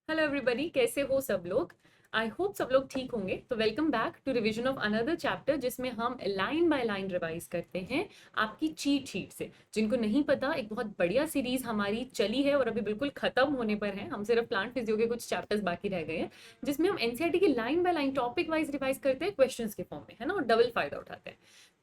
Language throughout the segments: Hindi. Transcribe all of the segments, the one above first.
हेलो एवरीबॉडी, कैसे हो सब लोग। आई होप सब लोग ठीक होंगे। तो welcome back to revision of another chapter जिसमें हम लाइन बाय लाइन रिवाइज करते हैं आपकी चीट शीट से। जिनको नहीं पता, एक बहुत बढ़िया सीरीज हमारी चली है और अभी बिल्कुल खत्म होने पर है। हम सिर्फ प्लांट फिजियो के कुछ चैप्टर्स बाकी रह गए हैं जिसमें हम एनसीईआरटी की line by line topic wise revise करते हैं क्वेश्चंस के फॉर्म में, है ना, और डबल फायदा उठाते हैं।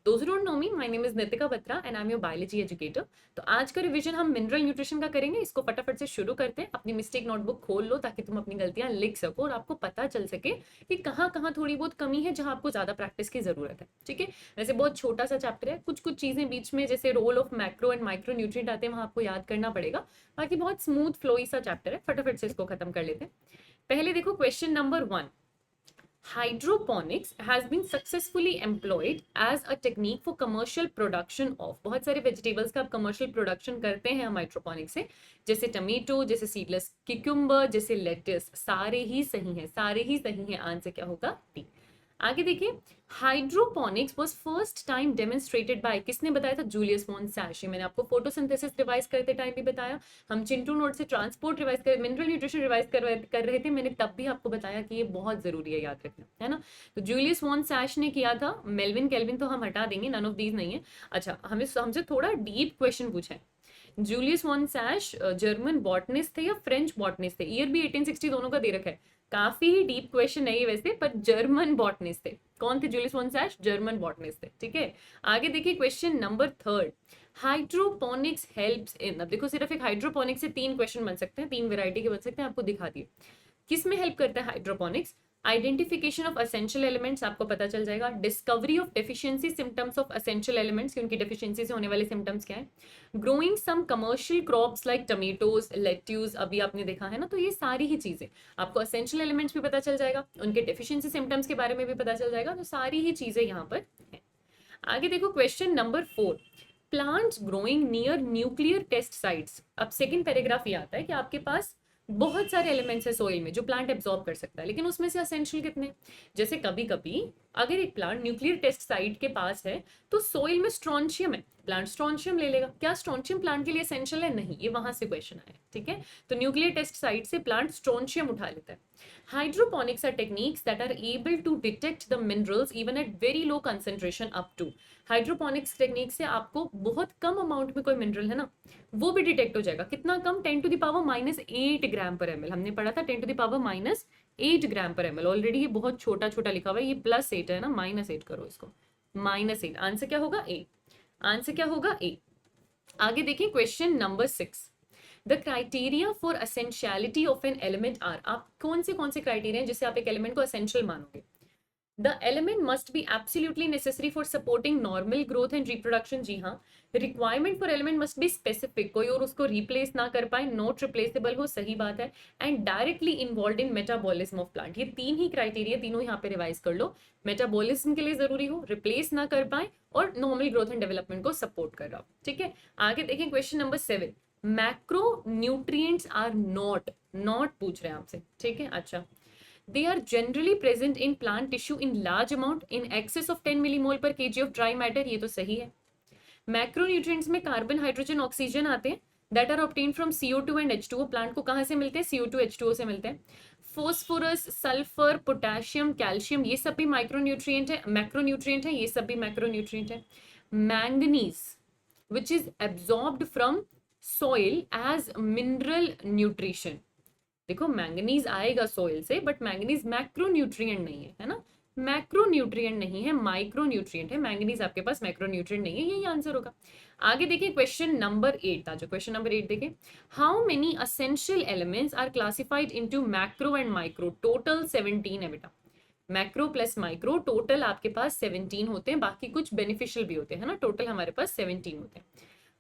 Those who don't know me, my name is Nitika Batra and I'm your biology educator। तो आज का रिवीजन हम मिनरल न्यूट्रिशन का करेंगे। इसको फटाफट से शुरू करते हैं। अपनी मिस्टेक नोटबुक खोल लो ताकि तुम अपनी गलतियां लिख सको और आपको पता चल सके कि कहाँ कहाँ थोड़ी बहुत कमी है, जहां आपको ज्यादा प्रैक्टिस की जरूरत है। ठीक है, वैसे बहुत छोटा सा चैप्टर है, कुछ कुछ चीजें बीच में जैसे role of macro and micro nutrient आते हैं, वहां आपको याद करना पड़ेगा। बाकी बहुत स्मूथ फ्लोई सा चैप्टर है, फटाफट से इसको खत्म कर लेते हैं। पहले देखो question number 1। Hydroponics has been successfully employed as a technique for commercial production of। बहुत सारे वेजिटेबल्स का आप कमर्शियल प्रोडक्शन करते हैं हम हाइड्रोपोनिक से, जैसे टमेटो, जैसे सीडलेस क्यूकम्बर, जैसे लेट्स। सारे ही सही हैं, सारे ही सही हैं। आंसर क्या होगा? डी। आगे देखिए, hydroponics was first time demonstrated by, किसने बताया था? Julius von Sachs. मैंने आपको फोटोसिंथेसिस रिवाइज करते टाइम भी बताया। हम चिंटू नोट से ट्रांसपोर्ट रिवाइज कर, मिनरल न्यूट्रिशन रिवाइज कर रहे थे। मैंने तब भी आपको बताया कि ये बहुत जरूरी है याद रखना, है ना। तो जूलियस वॉन सैश ने किया था। मेल्विन केल्विन तो हम हटा देंगे, नन ऑफ दीज नहीं है। अच्छा, हमें हमसे थोड़ा डीप क्वेश्चन पूछा है। जूलियस वॉन सैश जर्मन बॉटनिस्ट थे या फ्रेंच बॉटनिस्ट थे? ईयर भी 1860 दोनों का दे रखा है। काफी ही डीप क्वेश्चन नहीं है वैसे, पर जर्मन बॉटनिस्ट थे। कौन थे जूलियस वॉन सैश? जर्मन बॉटनिस्ट थे। ठीक है, आगे देखिए question number 3। Hydroponics helps in. अब देखो, सिर्फ एक हाइड्रोपोनिक्स से 3 क्वेश्चन बन सकते हैं, 3 वेराइटी के बन सकते हैं, आपको दिखा दिए। किस में हेल्प करता है hydroponics? Identification of essential elements, आपको पता चल जाएगा। Discovery of deficiency symptoms of essential elements, उनकी डेफिशिएंसी से होने वाले सिम्टम्स क्या है। Growing some commercial crops like tomatoes, lettuce, अभी आपने देखा है ना। तो ये सारी ही चीजें आपको, असेंशियल एलिमेंट्स भी पता चल जाएगा, उनके डेफिशिएंसी सिम्टम्स के बारे में भी पता चल जाएगा। तो सारी ही चीजें यहाँ पर है। आगे देखो question number 4। Plants growing near nuclear test sites. अब सेकंड पैराग्राफ ये आता है कि आपके पास बहुत सारे एलिमेंट्स है सोइल में जो प्लांट एब्जॉर्ब कर सकता है, लेकिन उसमें से असेंशियल कितने? जैसे कभी कभी अगर एक प्लांट न्यूक्लियर टेस्ट साइट के पास है तो सोइल में स्ट्रॉन्शियम है, प्लांट स्ट्रॉन्शियम ले लेगा। क्या स्ट्रॉन्शियम प्लांट के लिए एसेंशियल है? नहीं, ये वहां से क्वेश्चन आया। ठीक है, तो न्यूक्लियर टेस्ट साइट से प्लांट स्ट्रॉन्शियम उठा लेता है। Hydroponics are techniques that are able to detect the minerals even at very low concentration up to. Hydroponics technique से आपको बहुत कम अमाउंट में कोई मिनरल है ना, वो भी डिटेक्ट हो जाएगा। कितना कम? 10⁻⁻8 ग्राम पर एमएल। हमने पढ़ा था 10⁻⁻8 ग्राम पर एमएल। ऑलरेडी ये बहुत छोटा छोटा लिखा हुआ है, ये +8 है ना, -8 करो इसको, -8। आंसर क्या होगा? ए। आंसर क्या होगा? ए। आगे देखिए question number 6। The criteria for essentiality of an element are. आप कौन से क्राइटेरिया हैं जिससे आप एक एलिमेंट को असेंशियल मानोगे? The element must be absolutely necessary for supporting normal growth and reproduction. जी हाँ। Requirement for element must be specific, कोई और उसको रिप्लेस ना कर पाए, नॉट रिप्लेसेबल हो, सही बात है। And directly involve in metabolism of plant. ये 3 ही क्राइटेरिया, तीनों यहाँ पे रिवाइज कर लो। मेटाबॉलिज्म के लिए जरूरी हो, रिप्लेस ना कर पाए, और नॉर्मल ग्रोथ एंड डेवलपमेंट को सपोर्ट कर रहा हो। ठीक है, आगे देखें question number 7। Macro nutrients are not, not पूछ रहे हैं आपसे। ठीक है, अच्छा। They are generally present in plant tissue in large amount in excess of 10 millimole per kg of dry matter। ये तो सही है। मैक्रोन्यूट्रिएंट्स में कार्बन, हाइड्रोजन, ऑक्सीजन आते हैं, that are obtain from CO2 and H2O। Plant को कहाँ से मिलते हैं? CO2 H2O से मिलते हैं। फोस्फोरस, सल्फर, पोटेशियम, कैल्शियम, ये सब भी माइक्रोन्यूट्रिएंट है, मैक्रोन्यूट्रिएंट है, ये सब भी मैक्रोन्यूट्रिएंट है। Manganese which is absorbed from soil as mineral nutrition. देखो, मैंगनीज आएगा सोइल से, बट मैंगनीज मैक्रोन्यूट्रिएंट नहीं है, है ना। मैक्रोन्यूट्रिएंट नहीं है, माइक्रोन्यूट्रिएंट है। मैंगनीज आपके पास मैक्रोन्यूट्रिएंट नहीं है, यही आंसर होगा। आगे देखिए क्वेश्चन नंबर 8 था, जो क्वेश्चन नंबर 8 देखिए। How many essential elements are classified into macro and micro? Total 17 है बेटा। मैक्रो प्लस माइक्रो टोटल आपके पास 17 होते हैं, बाकी कुछ बेनिफिशियल भी होते हैं, है ना। टोटल हमारे पास 17 होते हैं।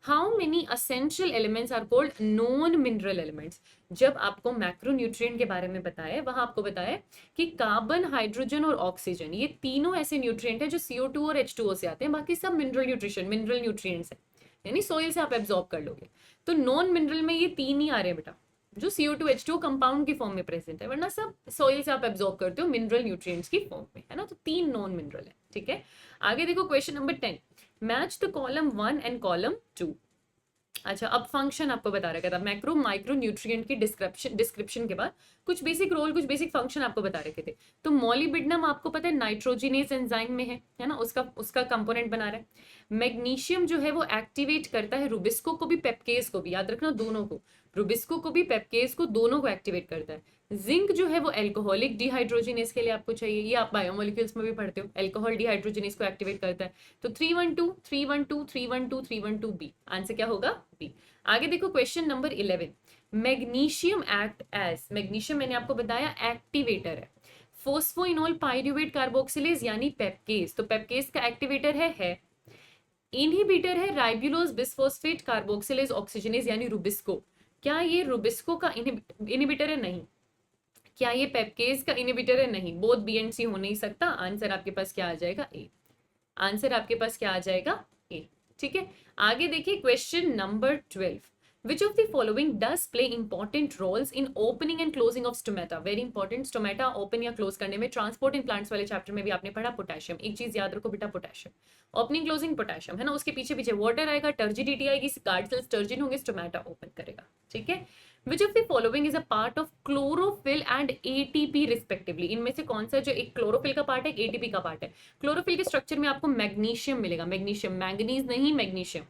How many essential elements are called non mineral elements? जब आपको मैक्रोन्यूट्रिएंट के बारे में बताया, वहां आपको बताया कि कार्बन, हाइड्रोजन और ऑक्सीजन, ये तीनों ऐसे न्यूट्रिएंट है जो CO2 और H2O से आते हैं, बाकी सब मिनरल न्यूट्रिशन, मिनरल न्यूट्रिएंट्स है, यानी सोइल से आप एब्जॉर्ब कर लोगे। तो नॉन मिनरल में ये 3 ही आ रहे हैं बेटा, जो CO2 H2O कंपाउंड की फॉर्म में प्रेजेंट है, वरना सब सोइल से आप एब्जॉर्ब करते हो मिनरल न्यूट्रिएंट्स की फॉर्म में, है ना। तो 3 नॉन मिनरल है। ठीक है, आगे देखो question number 10। Match the column 1 and column 2। अच्छा, अब फंक्शन आपको बता रखा था, मैक्रो माइक्रो न्यूट्रिएंट की डिस्क्रिप्शन के बाद कुछ बेसिक रोल, कुछ बेसिक फंक्शन आपको बता रखे थे। तो मॉलिबिडनम आपको पता है नाइट्रोजिनेज एंजाइम में है ना, उसका उसका कंपोनेंट बना रहा है। मैग्नीशियम जो है वो एक्टिवेट करता है रुबिस्को को भी पेप्केज को भी, याद रखना दोनों को, रुबिस्को को भी पेप्केज को, दोनों को एक्टिवेट करता है। जिंक जो है वो एल्कोहलिक डिहाइड्रोजिनेज के लिए आपको चाहिए, ये आप बायोमोलिक्यूल्स में भी पढ़ते हो, एल्कोहल डिहाइड्रोजिनेज को एक्टिवेट करता है। तो 312 312 312 312 बी, आंसर क्या होगा? बी। आगे देखो question number 11, magnesium act as, magnesium मैंने आपको बताया एक्टिवेटर है, फोस्फोइनोल पाइरूवेट कार्बोक्सिलेज यानी पेप्केज, तो पेप्केज का एक्टिवेटर है। इनहिबिटर है राइबुलोज बिसफॉस्फेट कार्बोक्सिलेज ऑक्सीजनेज यानी रुबिस्को, क्या ये रुबिस्को का इनहिबिटर है? नहीं। क्या ये पेप्केज का इनहिबिटर है? नहीं। बोथ बी एंड सी हो नहीं सकता, आंसर आपके पास क्या आ जाएगा? ए। आंसर आपके पास क्या आ जाएगा? ए। ठीक है, आगे देखिए question number 12, which of the following does play important roles in opening and closing of stomata? Very important, stomata open या क्लोज करने में, ट्रांसपोर्ट इन प्लांट्स वाले चैप्टर में भी आपने पढ़ा पोटेशियम। एक चीज याद रखो बेटा, पोटेशियम ओपनिंग क्लोजिंग पोटेशियम है ना, उसके पीछे पीछे वाटर आएगा, टर्जिडिटी आएगी, गार्ड सेल्स टर्जिन होंगे, स्टोमेटा ओपन करेगा। ठीक है, which of the following is a part of chlorophyll and ATP respectively? इनमें से कौन सा जो एक क्लोरोफिल का पार्ट है, एक एटीपी का पार्ट है? क्लोरोफिल के स्ट्रक्चर में आपको मैग्नीशियम मिलेगा, मैग्नीशियम, मैंगनीज नहीं, मैग्नीशियम,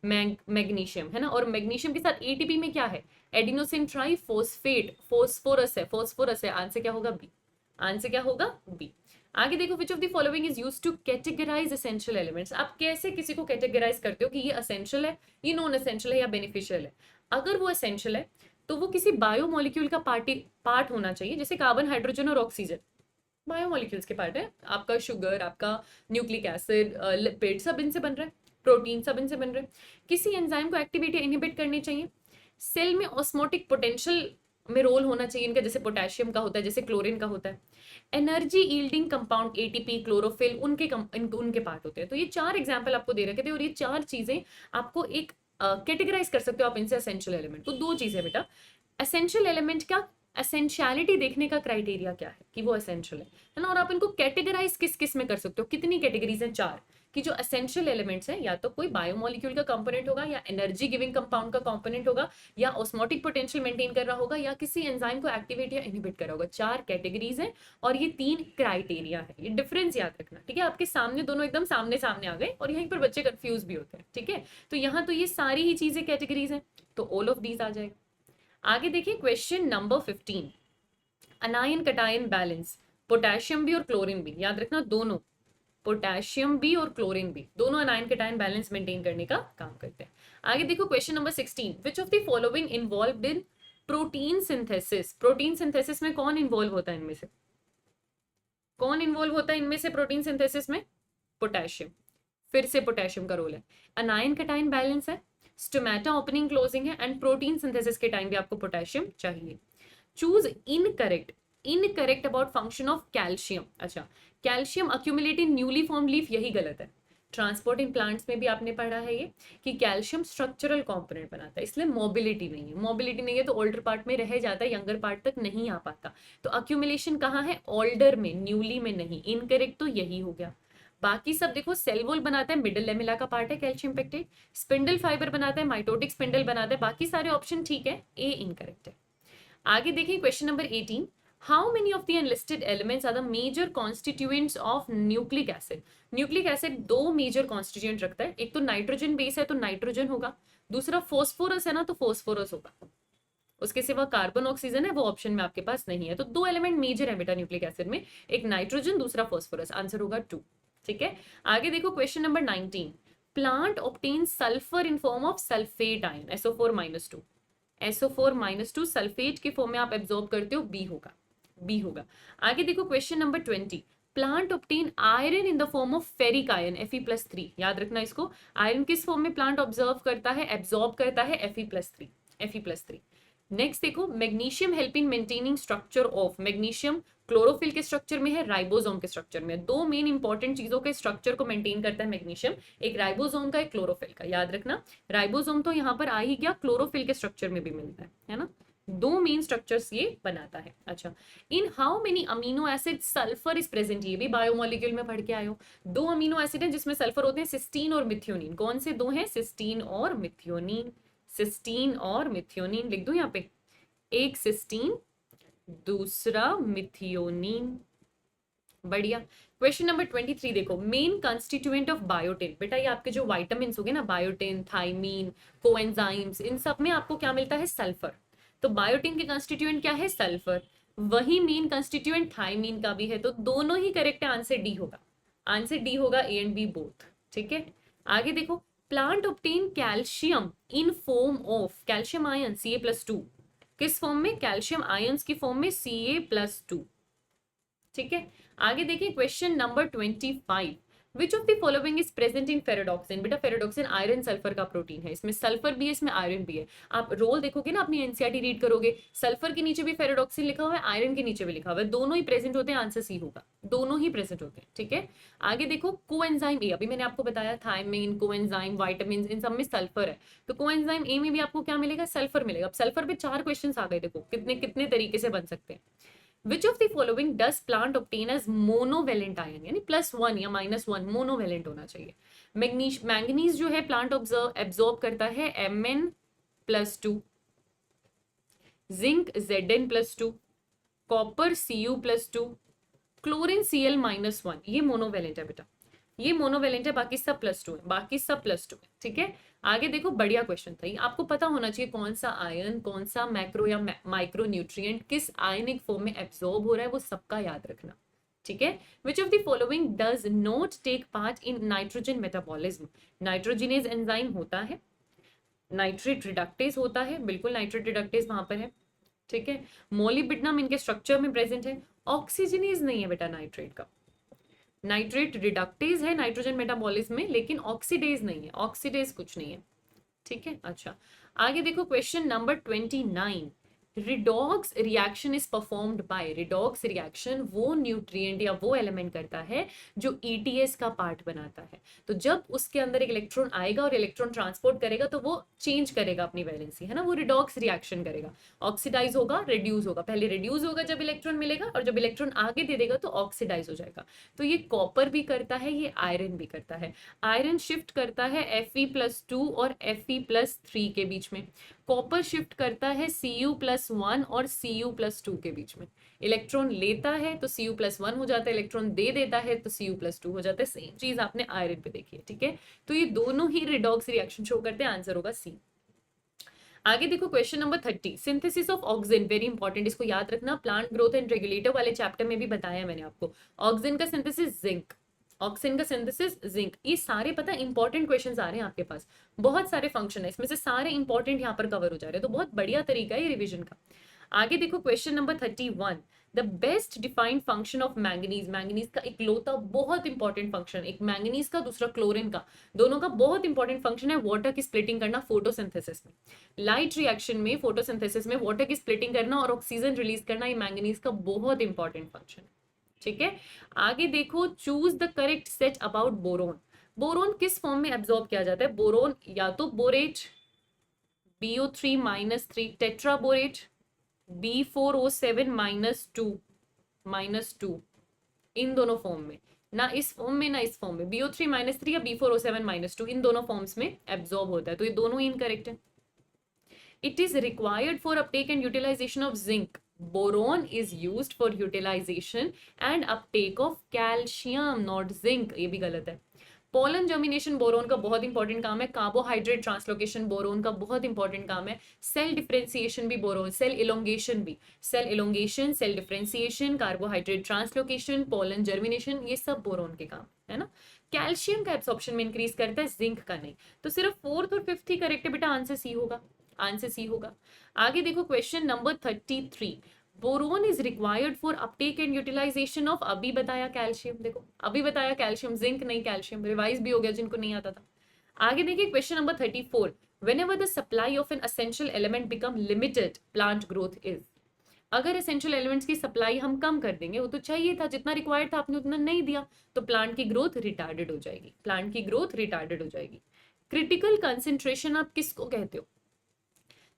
मैग्नीशियम है ना। और मैग्नीशियम के साथ एटीपी में क्या है? एडिनोसिन ट्राइफॉस्फेट, फोस्फोरस है, फोस्फोरस है, आंसर क्या होगा? बी। आंसर क्या होगा? बी। आगे देखो, which of the following is used to categorise essential elements? आप कैसे किसी को कैटेगराइज करते हो कि ये एसेंशियल है, ये नॉन एसेंशियल है या बेनिफिशियल है? अगर वो एसेंशियल है तो वो किसी बायोमोलिक्यूल का पार्ट होना चाहिए, जैसे कार्बन, हाइड्रोजन और ऑक्सीजन बायोमोलिक्यूल्स के पार्ट है। आपका शुगर, आपका न्यूक्लिक एसिड, लिपिड, सब इनसे बन रहा है, प्रोटीन सब इनसे बन रहे हैं। किसी एंजाइम को एक्टिवेट या इनहिबिट करनी चाहिए। सेल में ऑस्मोटिक पोटेंशियल में रोल होना चाहिए इनका, जैसे पोटेशियम का होता है, जैसे क्लोरीन का होता है। Energy yielding compound ATP, chlorophyll, उनके पार्ट होते हैं। तो ये 4 एग्जांपल आपको दे रखे थे और ये 4 चीजें आपको एक कैटेगराइज कर सकते हो आप इनसे एसेंशियल एलिमेंट। तो 2 चीजें बेटा, एसेंशियल एलिमेंट का एसेंशियलिटी देखने का क्राइटेरिया क्या है कि वो एसेंशियल है ना, और आप इनको कैटेगराइज किस किस में कर सकते हो, कितनी कैटेगरीज हैं? 4, कि जो एसेंशियल एलिमेंट्स हैं या तो कोई बायोमोलिक्यूल का कंपोनेंट होगा, या एनर्जी गिविंग कंपाउंड का कंपोनेंट होगा, या ऑस्मोटिक पोटेंशियल मेंटेन कर रहा होगा, या किसी एंजाइम को एक्टिवेट या इनहिबिट कर रहा होगा। 4 कैटेगरीज हैं और ये 3 क्राइटेरिया है। ये डिफरेंस याद रखना, ठीक है? आपके सामने दोनों एकदम सामने सामने आ गए और यहीं पर बच्चे कंफ्यूज भी होते हैं। ठीक है, तो यहाँ तो ये सारी ही चीजें कैटेगरीज हैं, तो ऑल ऑफ दीज आ जाएगा। आगे देखिए question number 15, अनायन cation balance, potassium भी और क्लोरीन भी, याद रखना दोनों, पोटेशियम भी और क्लोरीन भी, दोनों अनायन कटायन बैलेंस मेंटेन करने का काम करते हैं। आगे देखो question number 16, which of the following involved in protein synthesis? Protein synthesis में कौन इन्वॉल्व होता है इनमें से? कौन इन्वॉल्व होता है इनमें से प्रोटीन सिंथेसिस में? पोटेशियम, फिर से पोटेशियम का रोल है। अनायन कटायन बैलेंस है, स्टोमेटा ओपनिंग क्लोजिंग है, एंड प्रोटीन सिंथेसिस के टाइम भी आपको पोटेशियम चाहिए। Choose incorrect, incorrect about function of calcium. अच्छा, कैल्शियम अक्यूमुलेट इन न्यूली फॉर्म लीफ, यही गलत है। ट्रांसपोर्ट इन प्लांट्स में भी आपने पढ़ा है ये कि कैल्शियम स्ट्रक्चरल कंपोनेंट बनाता है, इसलिए मोबिलिटी नहीं है, मोबिलिटी नहीं है तो ओल्डर पार्ट में रह जाता है, यंगर पार्ट तक नहीं आ पाता। तो अक्यूमुलेशन कहाँ है? ओल्डर में, न्यूली में नहीं। इनकरेक्ट तो यही हो गया। बाकी सब देखो, सेल वॉल बनाता है, मिडिल लेमिला का पार्ट है कैल्शियम पेक्टेट, स्पिंडल फाइबर बनाता है, माइटोटिक स्पिंडल बनाता है, बाकी सारे ऑप्शन ठीक है, ए इनकरेक्ट है। आगे देखिए question number 18, how many of the unlisted elements are the major constituents of nucleic acid? Nucleic acid 2 major constituent रखता है, एक तो नाइट्रोजन बेस है तो नाइट्रोजन होगा, दूसरा फोस्फोरस है ना तो फोस्फोरस होगा, उसके सिवा कार्बन ऑक्सीजन है वो ऑप्शन में आपके पास नहीं है। तो 2 एलिमेंट मेजर है बेटा न्यूक्लिक एसिड में, एक नाइट्रोजन, दूसरा फोस्फोरस, आंसर होगा 2। ठीक है, आगे देखो question number 19, plant obtain sulphur in form of sulphate ion, SO4-2, SO4-2 sulphate के फॉर्म में आप एब्जॉर्ब करते हो, बी होगा, बी होगा। आगे देखो question number 20, plant obtain iron in the form of ferric ion, Fe+3, याद रखना इसको, आयरन किस फॉर्म में प्लांट ऑब्जर्व करता है, एब्जॉर्ब करता है, Fe+3, Fe+3। नेक्स्ट देखो, magnesium help in maintaining structure of, magnesium chlorophyll के स्ट्रक्चर में है, राइबोसोम के स्ट्रक्चर में है। 2 मेन इंपॉर्टेंट चीजों के स्ट्रक्चर को मेंटेन करता है मैग्नीशियम, एक राइबोसोम का, एक क्लोरोफिल का, याद रखना। राइबोसोम तो यहाँ पर आ ही गया, क्लोरोफिल के स्ट्रक्चर में भी मिलता है ना। 2 मेन स्ट्रक्चर्स ये बनाता है। अच्छा, in how many amino acid sulphur is present? ये भी बायोमोलिक्यूल में पढ़ के आए हो। 2 अमीनो एसिड है जिसमें सल्फर होते हैं, सिस्टीन और मिथ्योनिन। कौन से 2 हैं? सिस्टीन और मिथ्योनिन। सिस्टीन और मिथियोनिन लिख दूं यहाँ पे, एक सिस्टीन दूसरा मिथियोनिन। बढ़िया। क्वेश्चन नंबर 23 देखो, मेन कंस्टिट्यूएंट ऑफ बायोटिन। बेटा ये आपके जो वाइटामिन हो गए ना, बायोटिन, थाइमीन, कोएंजाइम्स, इन सब में आपको क्या मिलता है? सल्फर। तो बायोटिन के कंस्टिट्यूएंट क्या है? सल्फर। वही मेन कंस्टिट्यूएंट थाइमीन का भी है, तो दोनों ही करेक्ट है। आंसर डी होगा, आंसर डी होगा, ए एंड बी बोथ। ठीक है, आगे देखो, plant obtain calcium in form of calcium ion Ca+2। किस फॉर्म में? कैल्शियम आयंस की फॉर्म में Ca+2। ठीक है, आगे देखिए question number 25, which of the following is present in ferredoxin. बेटा फेरेडॉक्सिन आयरन सल्फर का प्रोटीन है, इसमें सल्फर भी है, इसमें आयरन भी है। आप रोल देखोगे ना, अपनी एनसीईआरटी रीड करोगे, सल्फर के नीचे भी फेरेडॉक्सिन लिखा हुआ है, आयरन के नीचे भी लिखा हुआ है, दोनों ही प्रेजेंट होते हैं। आंसर सी होगा, दोनों ही प्रेजेंट होते हैं। ठीक है, आगे देखो, कोएंजाइम ए, अभी मैंने आपको बताया थायमिन, कोएंजाइम, विटामिन, इन सब में सल्फर है, तो कोएंजाइम ए में भी आपको क्या मिलेगा? सल्फर मिलेगा। अब सल्फर पे 4 क्वेश्चन आ गए, देखो कितने कितने तरीके से बन सकते हैं। Which of the following does plant obtain as monovalent ion, यानी +1 या -1 मोनोवेलेंट होना चाहिए। मैंगनीज जो है प्लांट एब्जॉर्ब करता है Mn+2, zinc Zn+2, copper Cu+2, chlorine Cl-1। ये मोनोवेलेंट है बेटा, ये मोनोवेलेंट है, बाकी सब +2 है, बाकी सब +2 है। ठीक है, आगे देखो, बढ़िया क्वेश्चन था ये, आपको पता होना चाहिए कौन सा आयन, कौन सा मैक्रो या माइक्रो न्यूट्रिएंट किस आयनिक फॉर्म में एब्जॉर्ब हो रहा है, वो सबका याद रखना। ठीक है, which of the following does not take part in nitrogen metabolism. Nitrogenase enzyme होता है, नाइट्रेट रिडक्टेज होता है, बिल्कुल नाइट्रेट रिडक्टेज वहां पर है। ठीक है, मोलिब्डेनम इनके स्ट्रक्चर में प्रेजेंट है। ऑक्सीजनेज नहीं है बेटा नाइट्रेट का, नाइट्रेट रिडक्टेज है नाइट्रोजन मेटाबॉलिज्म में, लेकिन ऑक्सीडेज नहीं है, ऑक्सीडेज कुछ नहीं है। ठीक है, अच्छा आगे देखो question number 29, redox reaction is performed by. Redox reaction वो न्यूट्रिएंट या वो एलिमेंट करता है जो ईटीएस का पार्ट बनाता है। तो जब उसके अंदर एक इलेक्ट्रॉन आएगा और इलेक्ट्रॉन ट्रांसपोर्ट करेगा, तो वो चेंज करेगा अपनी वैलेंसी, है ना, वो रिडॉक्स रिएक्शन करेगा, ऑक्सीडाइज होगा, रिड्यूस होगा। पहले रिड्यूस होगा जब इलेक्ट्रॉन मिलेगा, और जब इलेक्ट्रॉन आगे दे देगा तो ऑक्सीडाइज हो जाएगा। तो ये कॉपर भी करता है, ये आयरन भी करता है। आयरन शिफ्ट करता है Fe+2 और Fe+3 के बीच में, कॉपर शिफ्ट करता है Cu+1 और Cu+2 के बीच में। इलेक्ट्रॉन लेता है तो Cu+1 हो जाता है, इलेक्ट्रॉन दे देता है तो Cu+2 हो जाता है। सेम चीज आपने आयरन पे देखी है। ठीक है, तो ये दोनों ही रिडॉक्स रिएक्शन शो करते हैं, आंसर होगा सी। आगे देखो question number 30, synthesis of auxin, very important, इसको याद रखना, प्लांट ग्रोथ एंड रेगुलेटर वाले चैप्टर में भी बताया मैंने आपको। ऑक्सिन का सिंथेसिस जिंक, ऑक्सिन का सिंथेसिस जिंक, ये सारे पता इंपॉर्टेंट क्वेश्चंस आ रहे हैं आपके पास, बहुत सारे फंक्शन है इसमें से, सारे इंपॉर्टेंट यहाँ पर कवर हो जा रहे हैं, तो बहुत बढ़िया तरीका है ये रिविजन का। आगे देखो question number 31, the best defined function of manganese. Manganese का इकलौता बहुत इंपॉर्टेंट फंक्शन, एक मैंगनीज का दूसरा क्लोरीन का, दोनों का बहुत इंपॉर्टेंट फंक्शन है वाटर की स्प्लिटिंग करना फोटोसिंथेसिस में। लाइट रिएक्शन में फोटोसिंथेसिस में वाटर की स्प्लिटिंग करना और ऑक्सीजन रिलीज करना, ये मैंगनीज का बहुत इंपॉर्टेंट फंक्शन है। ठीक है, आगे देखो, choose the correct set about boron. Boron किस फॉर्म में एब्जॉर्ब किया जाता है? बोरोन या तो बोरेट BO3-3 टेट्राबोरेट B4O7-2, इन दोनों फॉर्म में, ना इस फॉर्म में ना इस फॉर्म में, BO3-3 या B4O7-2 इन दोनों फॉर्म्स में एब्जॉर्ब होता है, तो ये दोनों ही इनकरेक्ट है। It is required for uptake and utilization of zinc. Boron is used for utilization and uptake of calcium, not zinc. ये भी गलत है। पोलन जर्मिनेशन बोरोन का बहुत इंपॉर्टेंट काम है, कार्बोहाइड्रेट ट्रांसलोकेशन बोरोन का बहुत इंपॉर्टेंट काम है, सेल डिफरेंशिएशन भी बोरोन, सेल इलोंगेशन भी, cell elongation, cell differentiation, carbohydrate translocation, pollen germination, ये सब बोरोन के काम है ना। कैल्शियम का एब्सॉर्प्शन में इंक्रीज करता है, जिंक का नहीं। तो सिर्फ 4th और 5th ही करेक्ट है बेटा, आंसर सी होगा, आंसर सी होगा। आगे देखो question number 33, boron is required for uptake and utilisation of, अभी बताया कैल्शियम, देखो अभी बताया कैल्शियम, जिंक नहीं कैल्शियम, रिवाइज भी हो गया जिनको नहीं आता था। आगे देखिए question number 34, whenever the supply of an essential element become limited, plant growth is। अगर एसेंशियल एलिमेंट्स की सप्लाई हम कम कर देंगे, वो तो चाहिए था, जितना रिक्वायर्ड था आपने उतना नहीं दिया, तो प्लांट की ग्रोथ रिटार्डेड हो जाएगी, प्लांट की ग्रोथ रिटार्डेड हो जाएगी। क्रिटिकल कंसेंट्रेशन आप किसको कहते हो?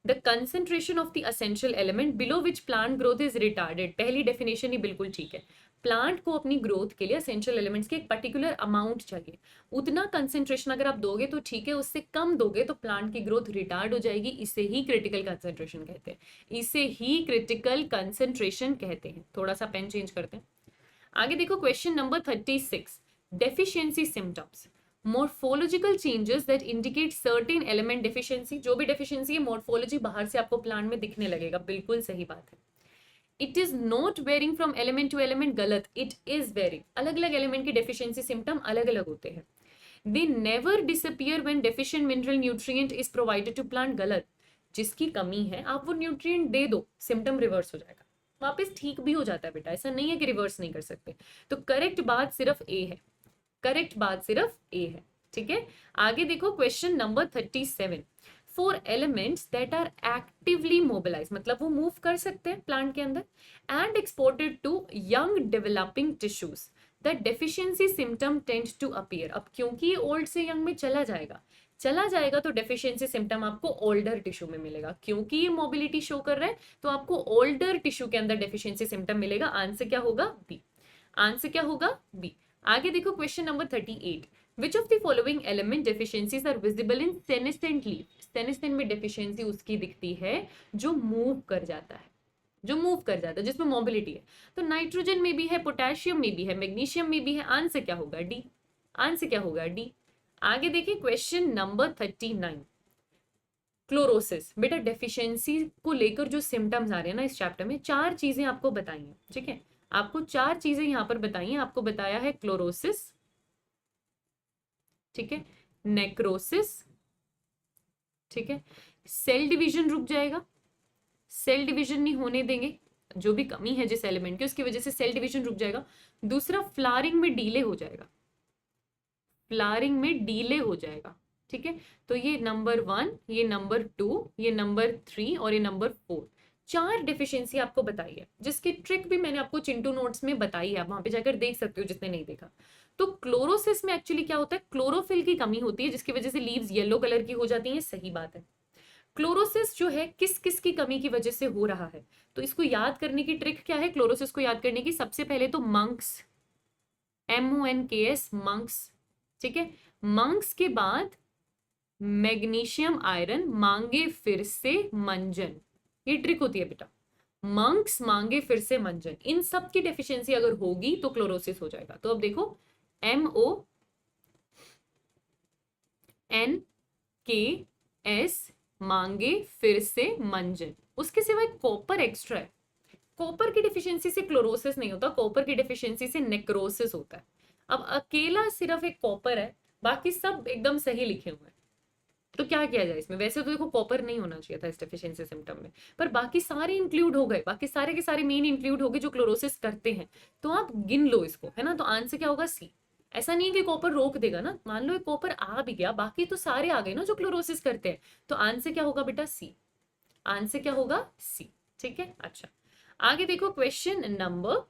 The concentration of the essential element below which plant growth is retarded, पहली डेफिनेशन ही बिल्कुल ठीक है। प्लांट को अपनी ग्रोथ के लिए एसेंशियल एलिमेंट्स के एक पर्टिकुलर अमाउंट चाहिए, उतना कंसेंट्रेशन अगर आप दोगे तो ठीक है, उससे कम दोगे तो प्लांट की ग्रोथ रिटार्ड हो जाएगी। इसे ही क्रिटिकल कंसेंट्रेशन कहते हैं, इसे ही क्रिटिकल कंसेंट्रेशन कहते हैं। थोड़ा सा पेन चेंज करते हैं। आगे देखो question number 36, deficiency symptoms, morphological changes that indicate certain element deficiency. जो भी डेफिशिएंसी है मोर्फोलॉजी बाहर से आपको प्लांट में दिखने लगेगा, बिल्कुल सही बात है। It is not varying from element to element, गलत, इट इज वेरिंग। अलग अलग एलिमेंट के डेफिशिएंसी सिम्टम अलग अलग होते हैं। They never disappear when deficient mineral nutrient is provided to plant, गलत। जिसकी कमी है आप वो न्यूट्रिएंट दे दो, सिम्टम रिवर्स हो जाएगा, वापस ठीक भी हो जाता है बेटा, ऐसा नहीं है कि रिवर्स नहीं कर सकते। तो करेक्ट बात सिर्फ ए है, करेक्ट बात सिर्फ ए है, ठीक है। आगे देखो question number 37, for elements that are actively mobilise, मतलब वो मूव कर सकते हैं प्लांट के अंदर, and exported to young developing tissues, the deficiency symptom tend to appear. अब क्योंकि ये ओल्ड से यंग में चला जाएगा तो डेफिशिएंसी सिम्टम आपको ओल्डर टिश्यू में मिलेगा। क्योंकि ये मोबिलिटी शो कर रहा है तो आपको ओल्डर टिश्यू के अंदर डेफिशिएंसी सिम्टम मिलेगा। आंसर क्या होगा? बी। आंसर क्या होगा? बी। आगे देखो question number 38, which of the following element deficiencies are visible in senescent leaf. Senescent में डेफिशिएंसी उसकी दिखती है जो मूव कर जाता है, जिसमें मोबिलिटी है। तो नाइट्रोजन में भी है, पोटेशियम में भी है, मैग्नीशियम में भी है। आंसर क्या होगा? डी। आंसर क्या होगा? डी। आगे देखिए क्वेश्चन नंबर 39, क्लोरोसिस। बेटा डेफिशिएंसी को लेकर जो सिम्टम्स आ रहे हैं ना इस चैप्टर में, 4 चीजें आपको बताई हैं, ठीक है। आपको 4 चीजें यहां पर बताई हैं। आपको बताया है क्लोरोसिस, ठीक है, नेक्रोसिस, ठीक है, सेल डिवीजन रुक जाएगा, सेल डिवीजन नहीं होने देंगे, जो भी कमी है जिस एलिमेंट की उसकी वजह से सेल डिवीजन रुक जाएगा। दूसरा, फ्लावरिंग में डीले हो जाएगा, फ्लावरिंग में डीले हो जाएगा, ठीक है। तो ये नंबर 1, ये नंबर 2, ये नंबर 3 और ये नंबर 4, 4 डेफिशिएंसी आपको बताई है, जिसकी ट्रिक भी मैंने आपको चिंटू नोट्स में बताई है, आप वहां पे जाकर देख सकते हो जिसने नहीं देखा। तो क्लोरोसिस में एक्चुअली क्या होता है, क्लोरोफिल की कमी होती है जिसकी वजह से लीव्स येलो कलर की हो जाती हैं, सही बात है। क्लोरोसिस जो है किस किस की कमी की वजह से हो रहा है, तो इसको याद करने की ट्रिक क्या है क्लोरोसिस को याद करने की? सबसे पहले तो मंक्स, MONKS, मंक्स, ठीक है। मंक्स के बाद मैग्नीशियम आयरन, मांगे फिर से मंजन, ये ट्रिक होती है बेटा। मंक्स मांगे फिर से मंजन, इन सब की डेफिशिएंसी अगर होगी तो क्लोरोसिस हो जाएगा। तो अब देखो MONKS, मांगे फिर से मंजन। उसके सिवाय कॉपर एक्स्ट्रा है, कॉपर की डेफिशिएंसी से क्लोरोसिस नहीं होता, कॉपर की डेफिशिएंसी से नेक्रोसिस होता है। अब अकेला सिर्फ एक कॉपर है, बाकी सब एकदम सही लिखे हुए हैं, तो क्या किया जाए इसमें? वैसे तो देखो कॉपर नहीं होना चाहिए था इस डेफिशिएंसी सिम्टम में, पर बाकी सारे इंक्लूड हो गए, बाकी सारे के सारे मेन इंक्लूड हो गए जो क्लोरोसिस करते हैं, तो आप गिन लो इसको, है ना। तो आंसर क्या होगा? सी। ऐसा नहीं है कि कॉपर रोक देगा ना, मान लो एक कॉपर आ भी गया, बाकी तो सारे आ गए ना जो क्लोरोसिस करते हैं, तो आंसर क्या होगा बेटा? सी। आंसर क्या होगा? सी, ठीक है। अच्छा आगे देखो क्वेश्चन नंबर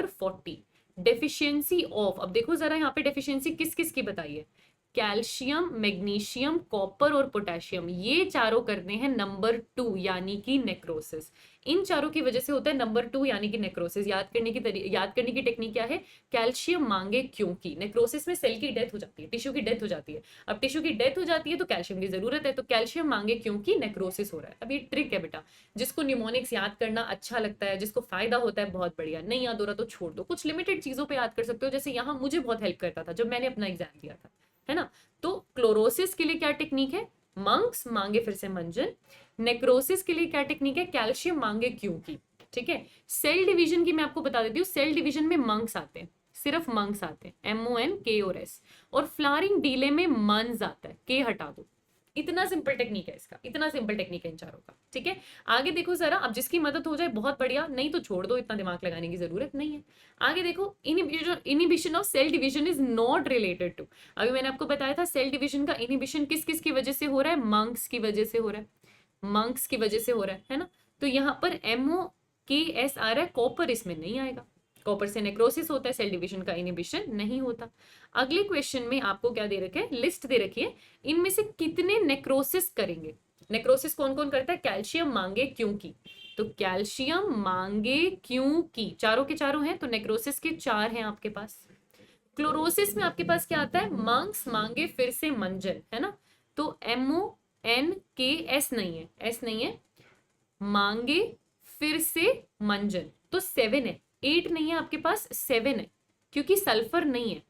40, डेफिशिएंसी ऑफ। अब देखो जरा यहाँ पे डेफिशिएंसी किस किस की बताई है, कैल्शियम, मैग्नीशियम, कॉपर और पोटेशियम, ये चारों करते हैं नंबर 2 यानी कि नेक्रोसिस। इन चारों की वजह से होता है नंबर 2 यानी कि नेक्रोसिस। याद करने की टेक्निक क्या है? कैल्शियम मांगे क्योंकि नेक्रोसिस में सेल की डेथ हो जाती है, टिश्यू की डेथ हो जाती है। अब टिश्यू की डेथ हो जाती है तो कैल्शियम की जरूरत है, तो कैल्शियम मांगे क्योंकि नेक्रोसिस हो रहा है। अब ये ट्रिक है बेटा, जिसको न्यूमोनिक्स याद करना अच्छा लगता है, जिसको फायदा होता है, बहुत बढ़िया। नहीं याद हो रहा तो छोड़ दो, कुछ लिमिटेड चीजों पर याद कर सकते हो, जैसे यहाँ मुझे बहुत हेल्प करता था जब मैंने अपना एग्जाम दिया था, है ना। तो क्लोरोसिस के लिए क्या टेक्निक है? मंक्स मांगे फिर से मंजन। नेक्रोसिस के लिए क्या टेक्निक है? कैल्शियम मांगे क्योंकि, ठीक है। सेल डिवीजन की मैं आपको बता देती हूँ, सेल डिवीजन में मंक्स आते हैं, सिर्फ मंक्स आते हैं, MONKS, और फ्लावरिंग डीले में मंस आता है, के हटा दो। इतना सिंपल टेक्निक है इसका, इतना सिंपल टेक्निक है इन चारों का, ठीक है। आगे देखो जरा, अब जिसकी मदद हो जाए बहुत बढ़िया, नहीं तो छोड़ दो, इतना दिमाग लगाने की जरूरत नहीं है। आगे देखो, inhibition of cell division is not related to. अभी मैंने आपको बताया था सेल डिवीजन का इनिबिशन किस किस की वजह से हो रहा है? मंक्स की वजह से हो रहा है, मंक्स की वजह से हो रहा है ना। तो यहाँ पर MOKS आ रहा है, कॉपर इसमें नहीं आएगा, कॉपर से नेक्रोसिस होता है, सेल डिवीजन का इनिबिशन नहीं होता। अगले क्वेश्चन में आपको क्या दे रखे है? लिस्ट दे रखी है, इनमें से कितने नेक्रोसिस करेंगे? नेक्रोसिस कौन कौन करता है? कैल्शियम मांगे क्योंकि, तो कैल्शियम मांगे क्योंकि, चारों के चारों हैं, तो नेक्रोसिस के 4 हैं आपके पास। क्लोरोसिस में आपके पास क्या आता है, मंक्स मांगे फिर से मंजन, है ना। तो MONKS नहीं है, S नहीं है, मांगे फिर से मंजन, तो 7 है, 8 नहीं है आपके पास, 7 है, क्योंकि सल्फर नहीं है,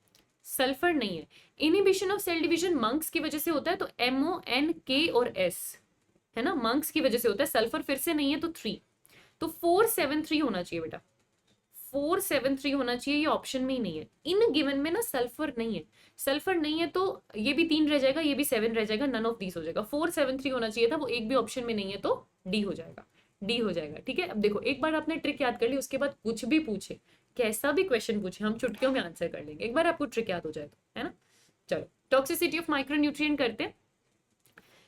सल्फर नहीं है। इनहिबिशन ऑफ सेल डिवीजन मंक्स की वजह से होता है, तो MONK और S, है ना, मंक्स की वजह से होता है। सल्फर फिर से नहीं है तो 3, तो 473 होना चाहिए बेटा, 473 होना चाहिए, ये ऑप्शन में ही नहीं है। इन गिवन में ना सल्फर नहीं है, सल्फर नहीं है तो ये भी 3 रह जाएगा, ये भी 7 रह जाएगा, नन ऑफ दीस हो जाएगा। 473 होना चाहिए था, वो एक भी ऑप्शन में नहीं है, तो डी हो जाएगा, डी हो जाएगा। ठीक है, अब देखो एक बार आपने ट्रिक याद कर ली, उसके बाद कुछ भी पूछे, कैसा भी क्वेश्चन पूछे, हम चुटकियों में आंसर कर लेंगे, एक बार आपको ट्रिक याद हो जाए तो, है ना। चलो टॉक्सिसिटी ऑफ माइक्रोन्यूट्रिएंट करते हैं।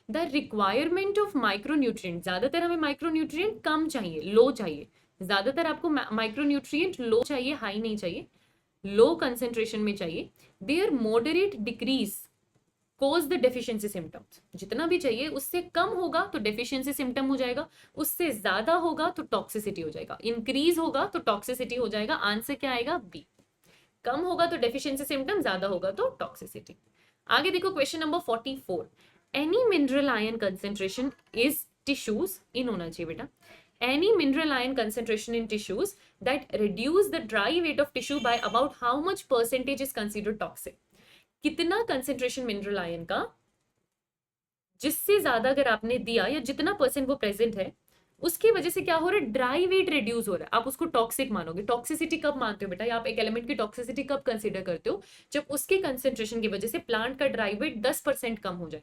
द रिक्वायरमेंट ऑफ माइक्रोन्यूट्रिएंट, ज्यादातर हमें माइक्रोन्यूट्रिएंट कम चाहिए, लो चाहिए, ज्यादातर आपको माइक्रोन्यूट्रिएंट लो चाहिए, हाई नहीं चाहिए, लो कंसेंट्रेशन में चाहिए। There moderate decrease cause the deficiency symptoms, जितना भी चाहिए उससे कम होगा तो डेफिशिएंसी सिम्टम हो जाएगा, उससे ज्यादा होगा तो टॉक्सिसिटी हो जाएगा, इंक्रीज होगा तो टॉक्सिसिटी हो जाएगा। आंसर क्या आएगा, बी। कम होगा तो डेफिशिएंसी सिम्टम, ज्यादा होगा तो टॉक्सिसिटी। आगे देखो question number 44, any mineral ion concentration is tissues, in होना चाहिए बेटा, any mineral ion concentration in tissues that reduce the dry weight of tissue by about how much percentage is considered toxic, कितना कंसेंट्रेशन मिनरल आयन का जिससे ज्यादा अगर आपने दिया या जितना परसेंट वो प्रेजेंट है उसकी वजह से क्या हो रहा है, ड्राई वेट रिड्यूस हो रहा है, आप उसको टॉक्सिक मानोगे। टॉक्सिसिटी कब मानते हो बेटा, या आप एक एलिमेंट की टॉक्सिसिटी कब कंसीडर करते हो, जब उसके कंसेंट्रेशन की वजह से प्लांट का ड्राई वेट 10% कम हो जाए,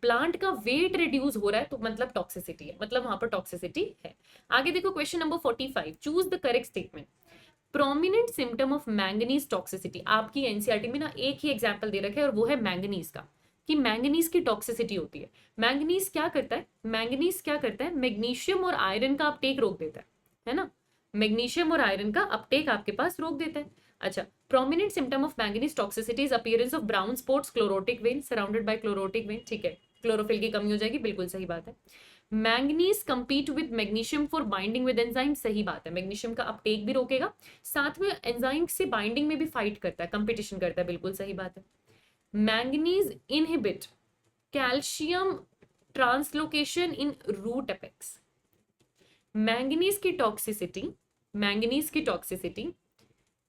प्लांट का वेट रिड्यूस हो रहा है, तो मतलब टॉक्सिसिटी है, मतलब वहां पर टॉक्सिसिटी है। आगे देखो question number 45, choose the correct statement. Prominent symptom of manganese toxicity, आपकी एनसीईआरटी में ना एक ही एग्जाम्पल दे रखा है और वो है मैंगनीज का, कि मैंगनीज की टॉक्सिसिटी होती है। मैंगनीज क्या करता है, मैंगनीज क्या करता है, मैग्नीशियम और आयरन का अपटेक रोक देता है ना, मैग्नीशियम और आयरन का अपटेक आपके पास रोक देता है। अच्छा, prominent symptom of manganese toxicity is appearance of brown spots chlorotic when surrounded by chlorotic when, ठीक है, क्लोरोफिल की कमी हो जाएगी, बिल्कुल सही बात है। Manganese compete with magnesium for binding with enzyme, सही बात है, मैग्नीशियम का अपटेक भी रोकेगा, साथ में एंजाइम से बाइंडिंग में भी फाइट करता है, कंपटीशन करता है, बिल्कुल सही बात है। मैंगनीज इनहिबिट कैल्शियम ट्रांसलोकेशन इन रूट एपेक्स, मैंगनीज की टॉक्सिसिटी, मैंगनीज की टॉक्सिसिटी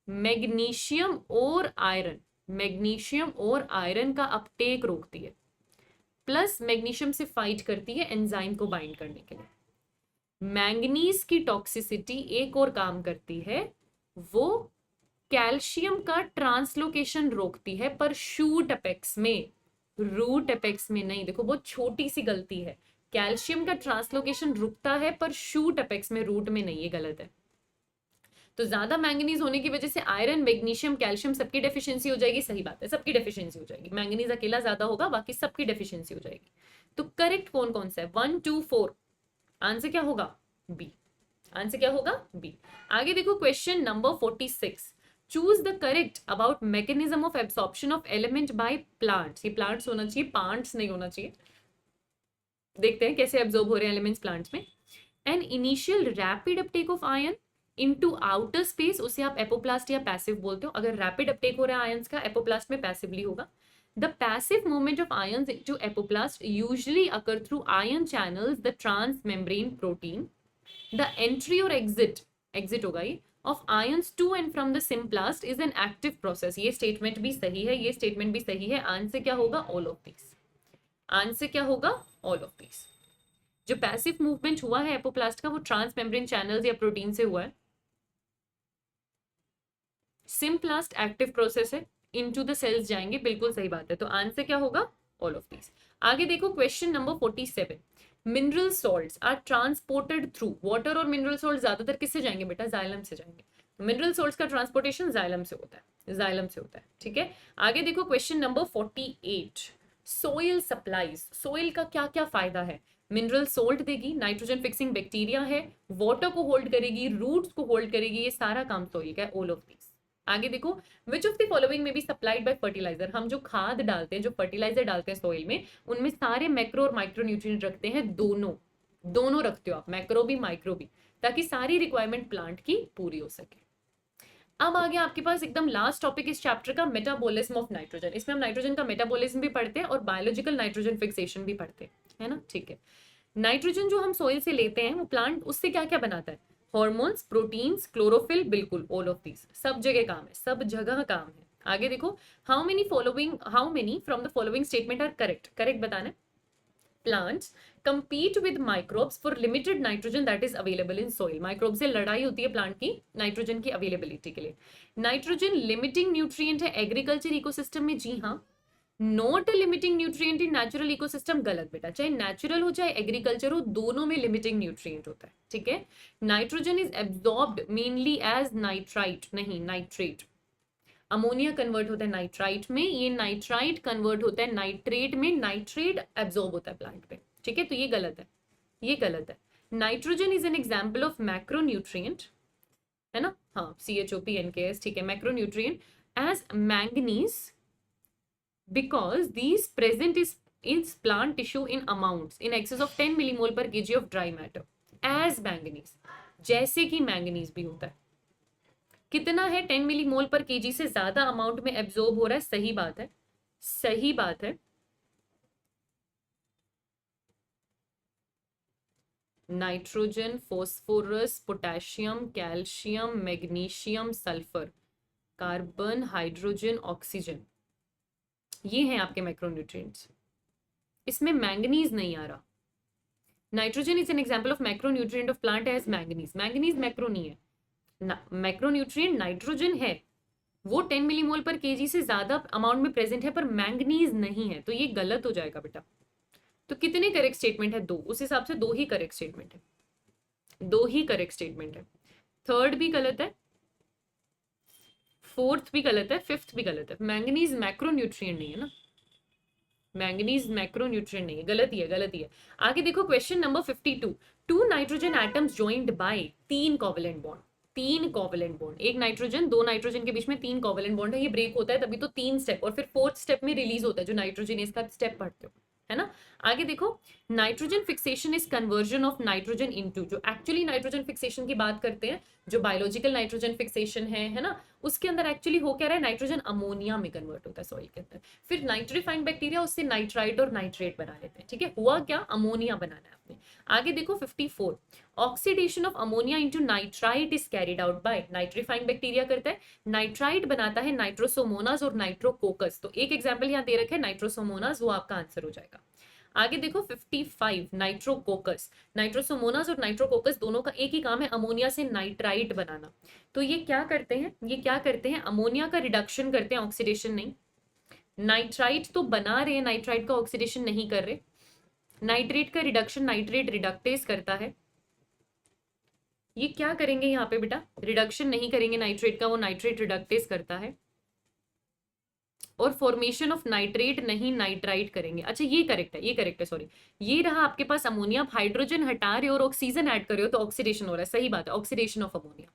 मैग्नीशियम और आयरन, मैग्नीशियम और आयरन का अपटेक रोकती है, प्लस मैग्नीशियम से फाइट करती है एंजाइम को बाइंड करने के लिए। मैंगनीज की टॉक्सिसिटी एक और काम करती है, वो कैल्शियम का ट्रांसलोकेशन रोकती है, पर शूट एपेक्स में, रूट एपेक्स में नहीं। देखो बहुत छोटी सी गलती है, कैल्शियम का ट्रांसलोकेशन रुकता है पर शूट एपेक्स में, रूट में नहीं, ये गलत है। तो ज्यादा मैंगनीज होने की वजह से आयरन मैग्नीशियम कैल्शियम सबकी डेफिशिएंसी हो जाएगी, सही बात है, सबकी डेफिशिएंसी हो जाएगी, मैंगनीज अकेला ज्यादा होगा, बाकी सबकी डेफिशिएंसी हो जाएगी। तो करेक्ट कौन कौन सा है, 1 2 4, आंसर क्या होगा, बी, आंसर क्या होगा, बी। आगे देखो question number 46, choose the correct about mechanism of absorption of element by plants, ये प्लांट्स होना चाहिए, प्लांट्स नहीं होना चाहिए। देखते हैं कैसे एब्जॉर्ब हो रहे हैं एलिमेंट्स प्लांट्स में। An initial rapid Uptake of ion into outer space, उसे आप एपोप्लास्ट या पैसिव बोलते हो। अगर रैपिड अपटेक हो रहा है आयंस का, एपोप्लास्ट में पैसिवली होगा। The passive movement of ions into apoplast usually occur through ion channels the trans membrane protein. The entry और एग्जिट होगा ये, of ions to and from the symplast is an active process. ये स्टेटमेंट भी सही है, ये स्टेटमेंट भी सही है। आंसर क्या होगा, ऑल ऑफ दिस। आंसर क्या होगा, ऑल ऑफ दिस। जो पैसिव मूवमेंट हुआ है एपोप्लास्ट का, वो ट्रांस मेम्ब्रेन चैनल्स या प्रोटीन से हुआ है। सिम्प्लास्ट एक्टिव प्रोसेस है, इनटू द सेल्स जाएंगे, बिल्कुल सही बात है। तो आंसर क्या होगा, ऑल ऑफ दीज। आगे देखो question number 47, mineral salts are transported through, water और मिनरल सॉल्ट ज्यादातर किससे जाएंगे बेटा, जाइलम से जाएंगे। मिनरल सॉल्ट्स का ट्रांसपोर्टेशन जाइलम से होता है, जाइलम से होता है, ठीक है। आगे देखो question number 48, soil supplies, soil का क्या क्या फायदा है। मिनरल सोल्ट देगी, नाइट्रोजन फिक्सिंग बैक्टीरिया है, वाटर को होल्ड करेगी, रूट्स को होल्ड करेगी, ये सारा काम सोइल का है, ऑल ऑफ दीज। आगे देखो, विच ऑफ द फॉलोइंग में बी सप्लाइड बाय फर्टिलाइजर, हम जो खाद डालते हैं, जो फर्टिलाइजर डालते हैं सोइल में, उनमें सारे मैक्रो और माइक्रो न्यूट्रिएंट रखते हैं दोनों, दोनों रखते हो आप, मैक्रो भी माइक्रो भी, ताकि सारी रिक्वायरमेंट प्लांट की पूरी हो सके। अब आ गया आपके पास एकदम लास्ट टॉपिक इस चैप्टर का, मेटाबॉलिज्म ऑफ नाइट्रोजन। इसमें हम नाइट्रोजन का मेटाबॉलिज्म भी पढ़ते हैं और बायोलॉजिकल नाइट्रोजन फिक्सेशन भी पढ़ते हैं, है ना, ठीक है। नाइट्रोजन जो हम सोइल से लेते हैं वो प्लांट उससे क्या क्या बनाता है, हॉर्मोन्स, प्रोटीन्स, क्लोरोफिल, बिल्कुल ऑल ऑफ दीज, सब जगह काम है, सब जगह काम है। आगे देखो, how many from the following statement are correct, correct बताना है। plants compete with microbes for limited nitrogen that is available in soil। Microbe से लड़ाई होती है प्लांट की नाइट्रोजन की अवेलेबिलिटी के लिए। नाइट्रोजन लिमिटिंग न्यूट्रिएंट है एग्रीकल्चर इकोसिस्टम में, जी हाँ। Not limiting nutrient in natural ecosystem, गलत बेटा, चाहे नेचुरल हो चाहे एग्रीकल्चर हो, दोनों में लिमिटिंग न्यूट्रिएंट होता है, ठीक है। Nitrogen is absorbed mainly as nitrite, नहीं नाइट्रेट। अमोनिया कन्वर्ट होता है नाइट्राइट में, ये नाइट्राइट कन्वर्ट होता है नाइट्रेट में, नाइट्रेट एब्जॉर्ब होता है प्लांट पे, ठीक है, तो ये गलत है, ये गलत है। Nitrogen is an example of macronutrient, है ना, हाँ, CHOPNKS, ठीक है, macronutrient as manganese because these present is plant tissue in amounts in excess of 10 millimole per kg of dry matter as manganese, जैसे कि मैंगनीज भी होता है। कितना है, 10 मिलीमोल पर केजी से ज्यादा अमाउंट में एब्जॉर्ब हो रहा है, सही बात है, सही बात है। Nitrogen, phosphorus, potassium, calcium, magnesium, sulphur, carbon, hydrogen, oxygen, ये हैं आपके मैक्रोन्यूट्रिएंट्स। इसमें मैंगनीज नहीं आ रहा। Nitrogen is an example of macronutrient of plant as manganese, manganese macro नहीं है, मैक्रोन्यूट्रिएंट नाइट्रोजन है, वो 10 मिलीमोल पर केजी से ज्यादा अमाउंट में प्रेजेंट है, पर मैंगनीज नहीं है, तो ये गलत हो जाएगा बेटा। तो कितने करेक्ट स्टेटमेंट है, दो, उस हिसाब से दो ही करेक्ट स्टेटमेंट है, दो ही करेक्ट स्टेटमेंट है। थर्ड भी गलत है, फोर्थ भी गलत है, फिफ्थ भी गलत है। मैंगनीज मैक्रोन्यूट्रिएंट नहीं है ना, मैंगनीज मैक्रोन्यूट्रिएंट नहीं है, गलत ही है, गलत ही है। आगे देखो question number 52, two nitrogen atoms joined by 3 covalent bond, 3 covalent bond, एक नाइट्रोजन, दो नाइट्रोजन के बीच में 3 कोवेलेंट बॉन्ड है, ये ब्रेक होता है तभी तो 3 स्टेप, और फिर फोर्थ स्टेप में रिलीज होता है जो नाइट्रोजनेज का स्टेप पढ़ते हो, है ना। आगे देखो, nitrogen fixation is conversion of nitrogen into, जो एक्चुअली नाइट्रोजन फिक्सेशन की बात करते हैं, जो बायोलॉजिकल नाइट्रोजन फिक्सेशन है ना, उसके अंदर एक्चुअली हो क्या रहा है, नाइट्रोजन अमोनिया में कन्वर्ट होता है सॉइल के अंदर, फिर नाइट्रीफाइंग बैक्टीरिया उससे नाइट्राइट और नाइट्रेट बना लेते हैं, ठीक है, हुआ क्या, अमोनिया बनाना है आपने। आगे देखो 54, oxidation of ammonia into nitrite is carried out by, nitrifying bacteria करता है, नाइट्राइट बनाता है नाइट्रोसोमोनास और नाइट्रोकोकस, तो एक एग्जांपल यहां दे रखे हैं नाइट्रोसोमोनास, वो आपका आंसर हो जाएगा। आगे देखो 55, नाइट्रोकोकस, नाइट्रोसोमोनास और नाइट्रोकोकस दोनों का एक ही काम है, अमोनिया से नाइट्राइट बनाना। तो ये क्या करते हैं, ये क्या करते हैं, अमोनिया का रिडक्शन करते हैं, ऑक्सीडेशन नहीं। नाइट्राइट तो बना रहे हैं, नाइट्राइट का ऑक्सीडेशन नहीं कर रहे। नाइट्रेट का रिडक्शन नाइट्रेट रिडक्टेज करता है। ये क्या करेंगे यहाँ पे बेटा, रिडक्शन नहीं करेंगे नाइट्रेट का, वो नाइट्रेट रिडक्टेज करता है। और फॉर्मेशन ऑफ नाइट्रेट नहीं, नाइट्राइट करेंगे। अच्छा ये करेक्ट है, ये करेक्ट है, सॉरी, ये रहा आपके पास अमोनिया, हाइड्रोजन हटा रहे हो और ऑक्सीजन ऐड कर रहे हो तो ऑक्सीडेशन हो रहा है, सही बात है, oxidation of ammonia,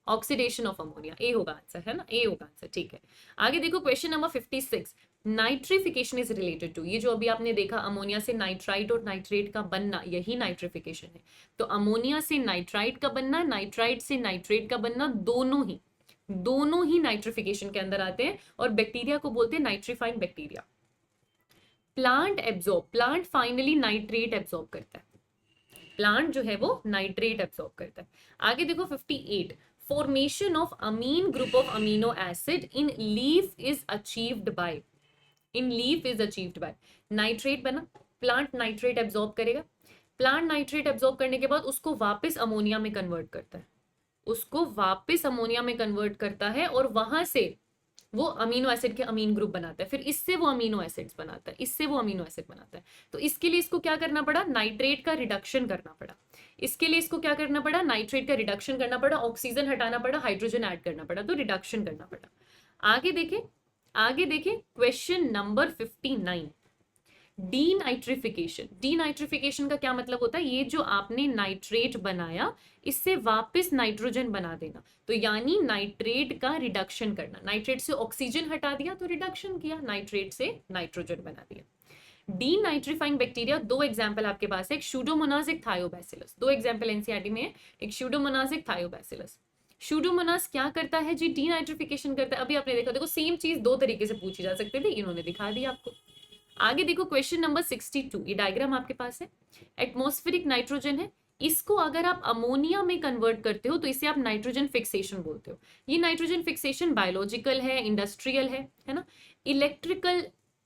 oxidation of ammonia, A होगा आंसर, है ना, ए होगा आंसर, ठीक है। आगे देखो question number 56, nitrification is related to, ये जो अभी आपने देखा अमोनिया से नाइट्राइट और नाइट्रेट का बनना, यही नाइट्रिफिकेशन है। तो अमोनिया से नाइट्राइट का बनना, नाइट्राइट से नाइट्रेट का बनना, दोनों ही नाइट्रिफिकेशन के अंदर आते हैं, और बैक्टीरिया को बोलते हैं nitrifying bacteria. Plant finally nitrate absorb करता है, प्लांट जो है वो नाइट्रेट एब्जॉर्ब करता है। आगे देखो 58, formation of amine group of amino acid in leaf is achieved by, nitrate बना, प्लांट नाइट्रेट एब्जॉर्ब करेगा, प्लांट नाइट्रेट एब्जॉर्ब करने के बाद उसको वापस अमोनिया में कन्वर्ट करता है, और वहां से वो अमीनो एसिड के अमीन ग्रुप बनाता है, फिर इससे वो अमीनो एसिड्स बनाता है, इससे वो अमीनो एसिड बनाता है। तो इसके लिए इसको क्या करना पड़ा, नाइट्रेट का रिडक्शन करना पड़ा, इसके लिए इसको क्या करना पड़ा, नाइट्रेट का रिडक्शन करना पड़ा, ऑक्सीजन हटाना पड़ा, हाइड्रोजन ऐड करना पड़ा, तो रिडक्शन करना पड़ा। आगे देखें क्वेश्चन नंबर 59, डीनाइट्रिफिकेशन का क्या मतलब होता है, ये जो आपने नाइट्रेट बनाया इससे वापस नाइट्रोजन बना देना, तो यानी नाइट्रेट का रिडक्शन करना, नाइट्रेट से ऑक्सीजन हटा दिया तो रिडक्शन किया, नाइट्रेट से नाइट्रोजन बना दिया। डी नाइट्रीफाइंग बैक्टीरिया, दो एग्जाम्पल आपके पास है, एक शूडोमोनास एक थायोबैसिलस, दो एग्जाम्पल एनसीईआरटी में है, एक शूडोमोनास एक थायोबैसिलस। शूडोमोनास क्या करता है जी, डी नाइट्रिफिकेशन करता है। अभी आपने देखा, देखो सेम चीज दो तरीके से पूछी जा सकती थी, इन्होंने दिखा दी आपको। आगे देखो क्वेश्चन नंबर 62, ये डायग्राम आपके पास है, एटमॉस्फेरिक नाइट्रोजन है, इसको अगर आप अमोनिया में कन्वर्ट करते हो तो इसे आप नाइट्रोजन फिक्सेशन बोलते हो। ये नाइट्रोजन फिक्सेशन बायोलॉजिकल है, इंडस्ट्रियल है ना, इलेक्ट्रिकल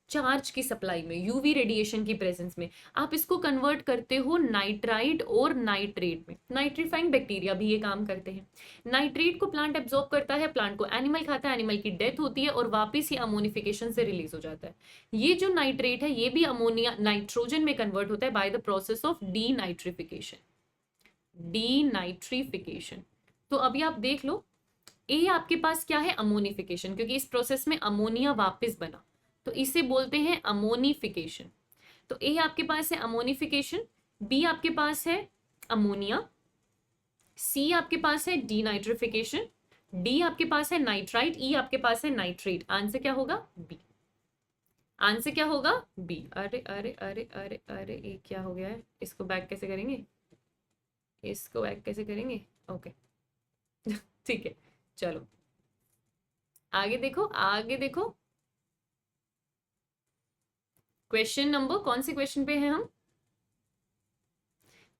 चार्ज की सप्लाई में, यूवी रेडिएशन की प्रेजेंस में आप इसको कन्वर्ट करते हो नाइट्राइट और नाइट्रेट में। नाइट्रीफाइंग बैक्टीरिया भी ये काम करते हैं। नाइट्रेट को प्लांट एब्जॉर्ब करता है, प्लांट को एनिमल खाता है, एनिमल की डेथ होती है और वापस ये अमोनिफिकेशन से रिलीज हो जाता है। ये जो नाइट्रेट है ये भी अमोनिया नाइट्रोजन में कन्वर्ट होता है by the process of D nitrification. D nitrification. तो अभी आप देख लो, ए आपके पास क्या है, अमोनिफिकेशन, क्योंकि इस प्रोसेस में अमोनिया वापस बना तो इसे बोलते हैं अमोनिफिकेशन। तो ए आपके पास है अमोनिफिकेशन, बी आपके पास है अमोनिया, सी आपके पास है डी नाइट्रिफिकेशन, डी आपके पास है नाइट्राइट, ई आपके पास है नाइट्रेट। आंसर क्या होगा, बी। आंसर क्या होगा, बी। अरे अरे अरे अरे अरे ये क्या हो गया है, इसको बैक कैसे करेंगे, इसको बैक कैसे करेंगे, ओके ठीक है चलो आगे देखो, आगे देखो क्वेश्चन नंबर, कौन से क्वेश्चन पे हैं हम,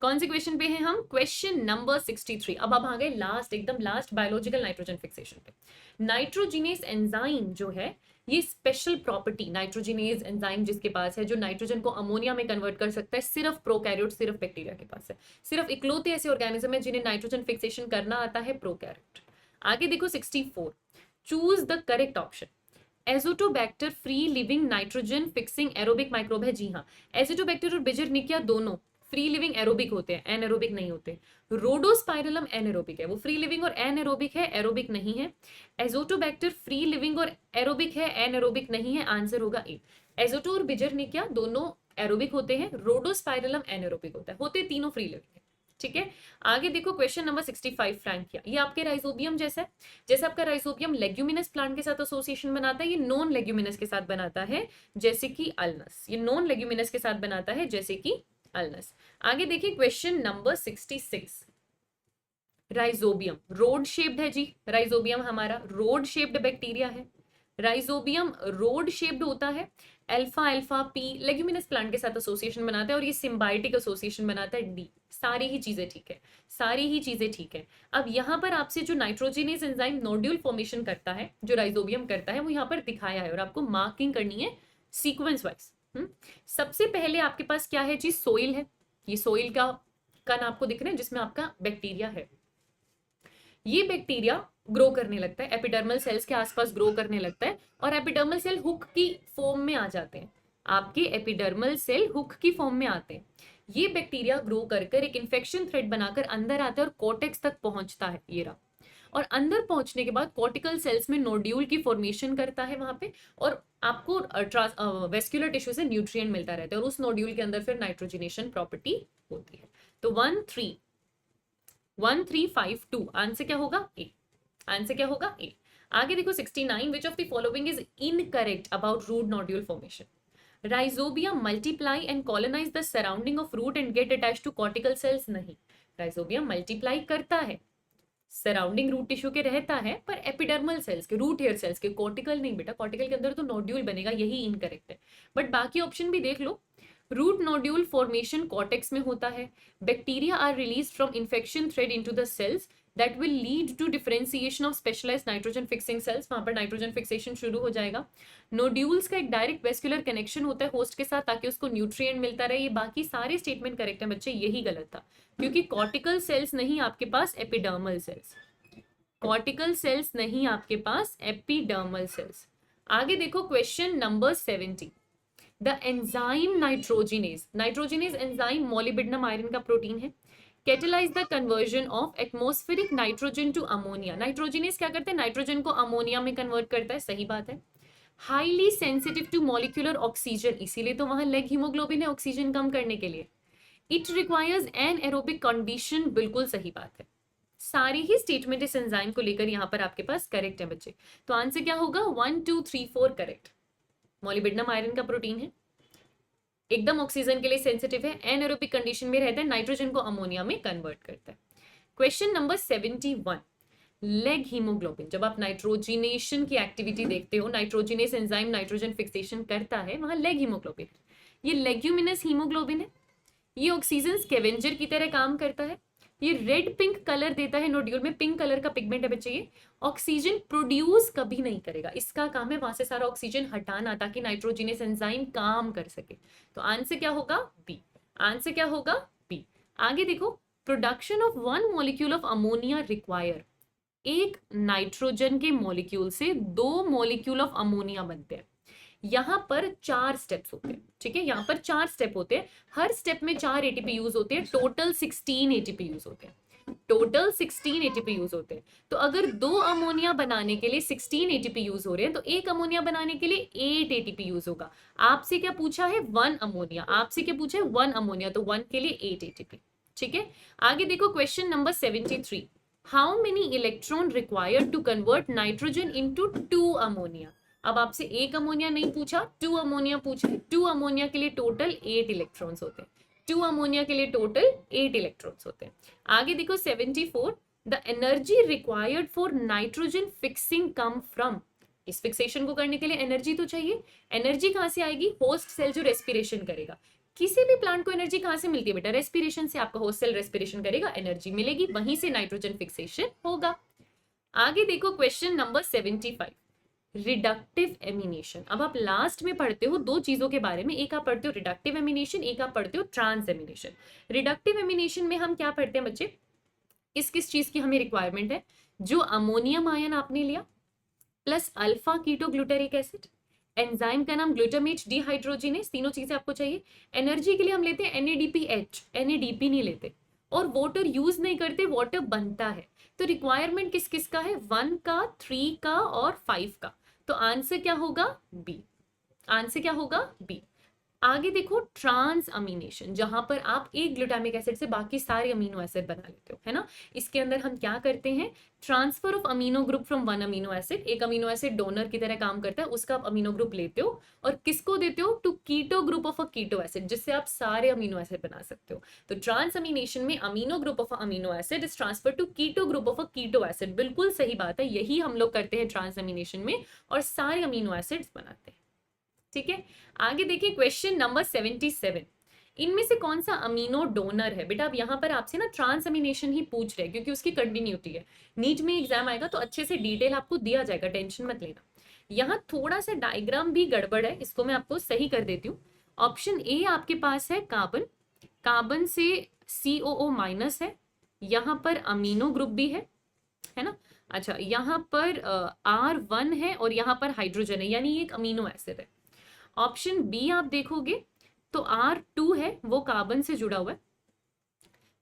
कौन से क्वेश्चन पे हैं हम, क्वेश्चन नंबर 63। अब आ गए लास्ट, एकदम लास्ट, बायोलॉजिकल नाइट्रोजन फिक्सेशन पे। नाइट्रोजिनेज एंजाइम जो है, ये स्पेशल प्रॉपर्टी, नाइट्रोजिनेज एंजाइम जिसके पास है, जो नाइट्रोजन को अमोनिया में कन्वर्ट कर सकता है, सिर्फ प्रोकैरियोट, सिर्फ बैक्टीरिया के पास है। सिर्फ इकलौते ऐसे ऑर्गेनिज्म है जिन्हें नाइट्रोजन फिक्सेशन करना आता है, प्रोकैरियोट। आगे देखो 64, choose the correct option. Azotobacter free living nitrogen fixing aerobic microbe है, जी हाँ। एजोटोबैक्टर और बिजरनिकिया दोनों फ्री लिविंग एरोबिक होते हैं, एनएरोबिक नहीं होते। रोडोस्पाइरलम एनएरोबिक है, वो फ्री लिविंग और एनएरोबिक है, एरोबिक नहीं है। एजोटोबैक्टर फ्री लिविंग और एरोबिक है, एनएरोबिक नहीं है, आंसर होगा ए। एजोटो और बिजरनिकिया दोनों एरोबिक होते हैं, रोडोस्पाइरलम एनएरोबिक होता है, होते तीनों फ्री लिविंग है। ठीक है, आगे देखो क्वेश्चन नंबर 65, फ्रैंकिया। ये आपके राइजोबियम जैसा है, जैसे आपका राइजोबियम लेग्यूमिनस प्लांट के साथ एसोसिएशन बनाता है, ये नॉन लेग्यूमिनस के साथ बनाता है, जैसे कि अल्नस। ये नॉन लेग्यूमिनस के साथ बनाता है, जैसे कि अल्नस। आगे देखिए question number 66, rhizobium road shaped है जी, राइजोबियम हमारा रोड शेप्ड बैक्टीरिया है। राइजोबियम रोड शेप्ड होता है, alpha alpha P leguminous plant के साथ एसोसिएशन बनाता है और ये सिम्बायोटिक एसोसिएशन बनाता है, डी। सारी ही चीजें ठीक है, सारी ही चीजें ठीक है। अब यहाँ पर आपसे जो नाइट्रोजिनेज एंजाइम नोड्यूल फॉर्मेशन करता है, जो राइजोबियम करता है, वो यहाँ पर दिखाया है और आपको मार्किंग करनी है सीक्वेंस वाइज। सबसे पहले आपके पास क्या है जी, सोइल है। ये सोइल का कण आपको दिख रहा है जिसमें आपका बैक्टीरिया है। ये बैक्टीरिया ग्रो करने लगता है, एपिडर्मल सेल्स के आसपास ग्रो करने लगता है और एपिडर्मल सेल हुक की फॉर्म में आ जाते हैं। आपके एपिडर्मल सेल हुक की फॉर्म में आते हैं। ये बैक्टीरिया ग्रो कर कर एक इन्फेक्शन थ्रेड बनाकर अंदर आता है और कोर्टेक्स तक पहुंचता है, ये रहा। और अंदर पहुंचने के बाद कॉर्टिकल सेल्स में नोड्यूल की फॉर्मेशन करता है वहां पे, और आपको वेस्क्यूलर टिश्यू से न्यूट्रिएंट मिलता रहता है और उस नोड्यूल के अंदर फिर नाइट्रोजिनेशन प्रॉपर्टी होती है। तो 1352 आंसर क्या होगा, ए। आंसर क्या होगा, ए। आगे देखो 69, which of the following is incorrect about root nodule formation. Rhizobium multiply and colonise the surrounding of root and get attached to cortical cells, नहीं। राइजोबियम मल्टीप्लाई करता है, सराउंडिंग रूट टिश्यू के रहता है, पर एपिडर्मल सेल्स के, रूट हेयर सेल्स के, कॉर्टिकल नहीं बेटा, कॉर्टिकल के अंदर तो नोड्यूल बनेगा, यही इनकरेक्ट है। बट बाकी ऑप्शन भी देख लो। रूट नोड्यूल फॉर्मेशन कॉर्टेक्स में होता है। Bacteria are release from infection thread into the cells that will lead to differentiation of specialised nitrogen fixing cells, वहां पर नाइट्रोजन फिक्सेशन शुरू हो जाएगा। नोड्यूल्स का एक डायरेक्ट वेस्कुलर कनेक्शन होता है होस्ट के साथ ताकि उसको न्यूट्रिएंट मिलता रहे। ये बाकी सारे स्टेटमेंट करेक्ट है बच्चे, यही गलत था, क्योंकि कॉर्टिकल सेल्स नहीं आपके पास, एपिडर्मल सेल्स। कॉर्टिकल सेल्स नहीं आपके पास, एपिडर्मल सेल्स। आगे देखो question number 70, the enzyme nitrogenase. Nitrogenase enzyme molybdenum iron का प्रोटीन है। Catalyse the conversion of atmospheric nitrogen to ammonia. Nitrogenase क्या करते हैं, नाइट्रोजन को अमोनिया में कन्वर्ट करता है, सही बात है। Highly sensitive to molecular oxygen, इसीलिए तो वहां लेग हीमोग्लोबिन है ऑक्सीजन कम करने के लिए। It requires anaerobic condition, बिल्कुल सही बात है। सारी ही स्टेटमेंट इस एंजाइम को लेकर यहाँ पर आपके पास करेक्ट है बच्चे। तो आंसर क्या होगा, 1 2 3 4 करेक्ट। मोलिबिडिनम आयरन का प्रोटीन है। एकदम ऑक्सीजन के लिए सेंसिटिव है, एनएरोबिक कंडीशन में रहता है, नाइट्रोजन को अमोनिया में कन्वर्ट करता है। Question number 71, leg haemoglobin. जब आप नाइट्रोजिनेशन की एक्टिविटी देखते हो, नाइट्रोजिनेस एंजाइम नाइट्रोजन फिक्सेशन करता है, वहां लेग हीमोग्लोबिन। ये लेग्यूमिनस हीमोग्लोबिन है, ये ऑक्सीजन स्कैवेंजर की तरह काम करता है, ये रेड पिंक कलर देता है नोड्यूल में, पिंक कलर का पिगमेंट है बच्चे। ये ऑक्सीजन प्रोड्यूस कभी नहीं करेगा, इसका काम है वहां से सारा ऑक्सीजन हटाना ताकि नाइट्रोजिनेस एंजाइम काम कर सके। तो आंसर क्या होगा? बी। आंसर क्या होगा? बी। आगे देखो, production of one molecule of ammonia require, एक नाइट्रोजन के मॉलिक्यूल से 2 मॉलिक्यूल ऑफ अमोनिया बनते हैं। यहां पर 4 स्टेप्स होते हैं, ठीक है, यहां पर 4 स्टेप होते हैं, हर स्टेप में 4 एटीपी यूज होते हैं, टोटल 16 एटीपी यूज होते हैं, टोटल 16 एटीपी यूज होते हैं। तो अगर 2 अमोनिया बनाने के लिए 16 एटीपी यूज हो रहे हैं, तो एक अमोनिया बनाने के लिए 8 एटीपी यूज होगा। आपसे क्या पूछा है? 1 अमोनिया। आपसे क्या पूछा है? 1 अमोनिया, तो 1 के लिए 8 एटीपी। ठीक है, आगे देखो question number 73, how many electron required to convert nitrogen into 2 ammonia. अब आपसे 1 अमोनिया नहीं पूछा, 2 अमोनिया पूछा। 2 अमोनिया के लिए टोटल 8 इलेक्ट्रॉन्स होते हैं, 2 अमोनिया के लिए टोटल 8 इलेक्ट्रॉन्स होते हैं। आगे देखो 74, the energy required for nitrogen fixing come from. इस फिक्सेशन को करने के लिए एनर्जी तो चाहिए, एनर्जी कहां से आएगी? होस्ट सेल जो रेस्पिरेशन करेगा। किसी भी प्लांट को एनर्जी कहां से मिलती है बेटा? रेस्पिरेशन से। आपका होस्ट सेल रेस्पिरेशन करेगा, एनर्जी मिलेगी, वहीं से नाइट्रोजन फिक्सेशन होगा। आगे देखो क्वेश्चन नंबर 75, रिडक्टिव एमिनेशन। अब आप लास्ट में पढ़ते हो 2 चीजों के बारे में, एक आप पढ़ते हो रिडक्टिव एमिनेशन, एक आप पढ़ते हो ट्रांस एमिनेशन। रिडक्टिव एमिनेशन में हम क्या पढ़ते हैं बच्चे? किस किस चीज की हमें रिक्वायरमेंट है? जो अमोनियम आयन आपने लिया plus alpha keto glutaric acid, enzyme का नाम ग्लूटामेट डिहाइड्रोजिनेस, तीनों चीजें आपको चाहिए। एनर्जी के लिए हम लेते हैं NADPH, NADP नहीं लेते, और वाटर यूज नहीं करते, वाटर बनता है। तो रिक्वायरमेंट किस किस का है? 1 का, 3 का और 5 का। तो आंसर क्या होगा? बी। आंसर क्या होगा? बी। आगे देखो ट्रांस अमीनेशन, जहां पर आप एक ग्लूटामिक एसिड से बाकी सारे अमीनो एसिड बना लेते हो, है ना। इसके अंदर हम क्या करते हैं? Transfer of amino group from 1 amino acid. एक अमीनो एसिड डोनर की तरह काम करता है, उसका आप अमीनो ग्रुप लेते हो और किसको देते हो? To keto group of a keto acid, जिससे आप सारे अमीनो एसिड बना सकते हो। तो ट्रांस अमीनेशन में amino group of amino acid is transfer to keto group of a keto acid. बिल्कुल सही बात है, यही हम लोग करते हैं ट्रांस अमीनेशन में, और सारे अमीनो एसिड्स बनाते हैं। ठीक है, आगे देखिए क्वेश्चन नंबर 77, इनमें से कौन सा अमीनो डोनर है? बेटा अब यहाँ पर आपसे ना ट्रांस अमीनेशन ही पूछ रहे हैं, क्योंकि उसकी कंटिन्यूटी है। नीट में एग्जाम आएगा तो अच्छे से डिटेल आपको दिया जाएगा, टेंशन मत लेना। यहाँ थोड़ा सा डायग्राम भी गड़बड़ है, इसको मैं आपको सही कर देती हूँ। ऑप्शन ए आपके पास है कार्बन, कार्बन से COO माइनस है, यहाँ पर अमीनो ग्रुप भी है ना। अच्छा, यहाँ पर R1 है और यहाँ पर हाइड्रोजन है, यानी ये एक अमीनो एसिड है। ऑप्शन बी आप देखोगे तो R2 है, वो कार्बन से जुड़ा हुआ है,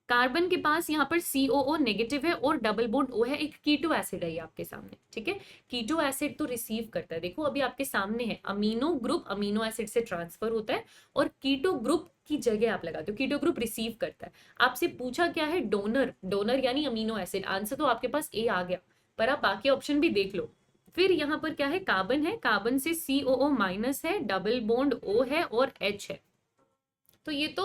कार्बन के पास यहाँ पर COO नेगेटिव है और डबल बॉन्ड O है, एक कीटो एसिड है ये आपके सामने। ठीक है, कीटो एसिड तो रिसीव करता है, देखो अभी आपके सामने है, अमीनो ग्रुप अमीनो एसिड से ट्रांसफर होता है और कीटो ग्रुप की जगह आप लगाते हो, कीटो ग्रुप रिसीव करता है। आपसे पूछा क्या है? डोनर, डोनर यानी अमीनो एसिड। आंसर तो आपके पास ए आ गया, पर आप बाकी ऑप्शन भी देख लो। फिर यहाँ पर क्या है? कार्बन है, कार्बन से COO माइनस है, डबल बॉन्ड O है और H है। तो ये तो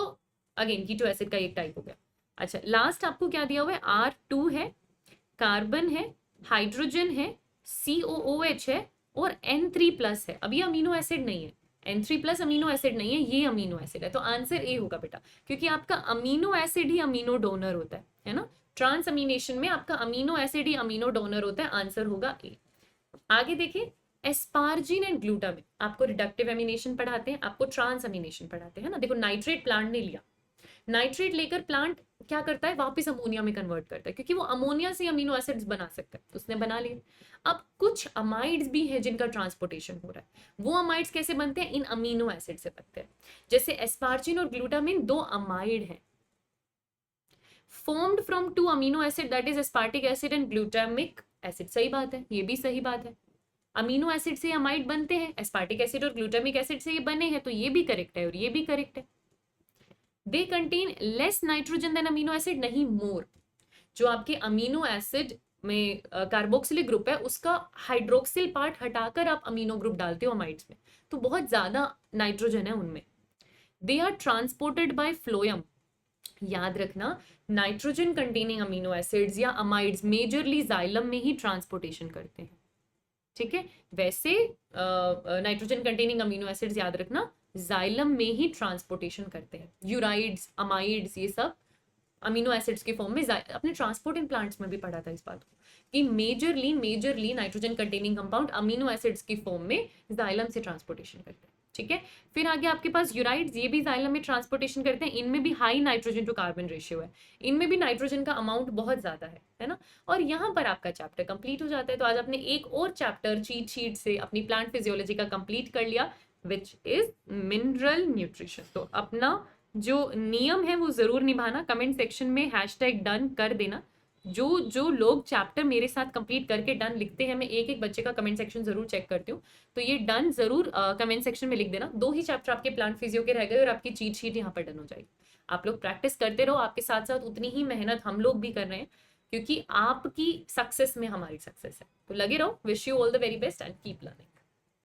अगेन कीटो एसिड का एक टाइप हो गया। अच्छा, लास्ट आपको क्या दिया हुआ है? R2 है, कार्बन है, हाइड्रोजन है, COOH है और N3 प्लस है। अब ये अमीनो एसिड नहीं है, N3 प्लस अमीनो एसिड नहीं है, ये अमीनो एसिड है। तो आंसर ए होगा बेटा, क्योंकि आपका अमीनो एसिड ही अमीनो डोनर होता है ना। ट्रांस अमीनेशन में आपका अमीनो एसिड ही अमीनो डोनर होता है, आंसर होगा ए। आगे देखिए, एस्पार्जिन एंड ग्लूटामिन आपको रिडक्टिव एमिनेशन पढ़ाते हैं, आपको ट्रांस अमीनेशन पढ़ाते हैं ना। देखो नाइट्रेट प्लांट ने लिया, नाइट्रेट लेकर प्लांट क्या करता है? वापस अमोनिया में कन्वर्ट करता है, क्योंकि वो अमोनिया से अमीनो एसिड्स बना सकता है, उसने बना लिए। अब कुछ अमाइड्स भी हैं जिनका ट्रांसपोर्टेशन हो रहा है, वो अमाइड्स कैसे बनते हैं? इन अमीनो एसिड से बनते हैं। जैसे एस्पार्जिन और ग्लूटामिन 2 अमाइड हैं, formed from 2 amino acid, that is aspartic acid and glutamic acid. सही बात है, ये भी सही बात है, अमीनो एसिड से अमाइड बनते हैं, एस्पार्टिक एसिड और ग्लूटामिक एसिड से ये बने हैं, तो ये भी करेक्ट है और ये भी करेक्ट है। They contain less nitrogen than amino acid, नहीं मोर। जो आपके अमीनो एसिड में कार्बोक्सिलिक ग्रुप है, उसका हाइड्रोक्सिल पार्ट हटाकर आप अमीनो ग्रुप डालते हो अमाइड्स में, तो बहुत ज्यादा नाइट्रोजन है उनमें। They are transported by phloem. याद रखना, नाइट्रोजन कंटेनिंग अमीनो एसिड्स या अमाइड्स मेजरली जाइलम में ही ट्रांसपोर्टेशन करते हैं, ठीक है। वैसे नाइट्रोजन कंटेनिंग अमीनो एसिड्स याद रखना जाइलम में ही ट्रांसपोर्टेशन करते हैं। यूराइड्स, अमाइड्स, ये सब अमीनो एसिड्स के फॉर्म में, अपने ट्रांसपोर्ट इन प्लांट्स में भी पढ़ा था इस बात को कि majorly nitrogen containing compound amino acids की फॉर्म में जाइलम से ट्रांसपोर्टेशन करते हैं, ठीक है। फिर आगे आपके पास यूराइड्स, ये भी जाइलम में ट्रांसपोर्टेशन करते हैं। इनमें भी high nitrogen to carbon ratio है, इनमें भी नाइट्रोजन का अमाउंट बहुत ज्यादा है ना। और यहाँ पर आपका चैप्टर कंप्लीट हो जाता है। तो आज आपने एक और चैप्टर चीट शीट से अपनी प्लांट फिजियोलॉजी का कंप्लीट कर लिया, विच इज मिनरल न्यूट्रिशन। तो अपना जो नियम है वो जरूर निभाना, कमेंट सेक्शन में हैशटैग डन कर देना। जो लोग चैप्टर मेरे साथ कंप्लीट करके डन लिखते हैं, मैं एक एक बच्चे का कमेंट सेक्शन जरूर चेक करती हूँ, तो ये डन जरूर कमेंट सेक्शन में लिख देना। 2 ही चैप्टर आपके प्लांट फिजियो के रह गए और आपकी चीट शीट यहाँ पर डन हो जाएगी। आप लोग प्रैक्टिस करते रहो, आपके साथ साथ उतनी ही मेहनत हम लोग भी कर रहे हैं, क्योंकि आपकी सक्सेस में हमारी सक्सेस है। तो लगे रहो। Wish you all the very best and keep learning.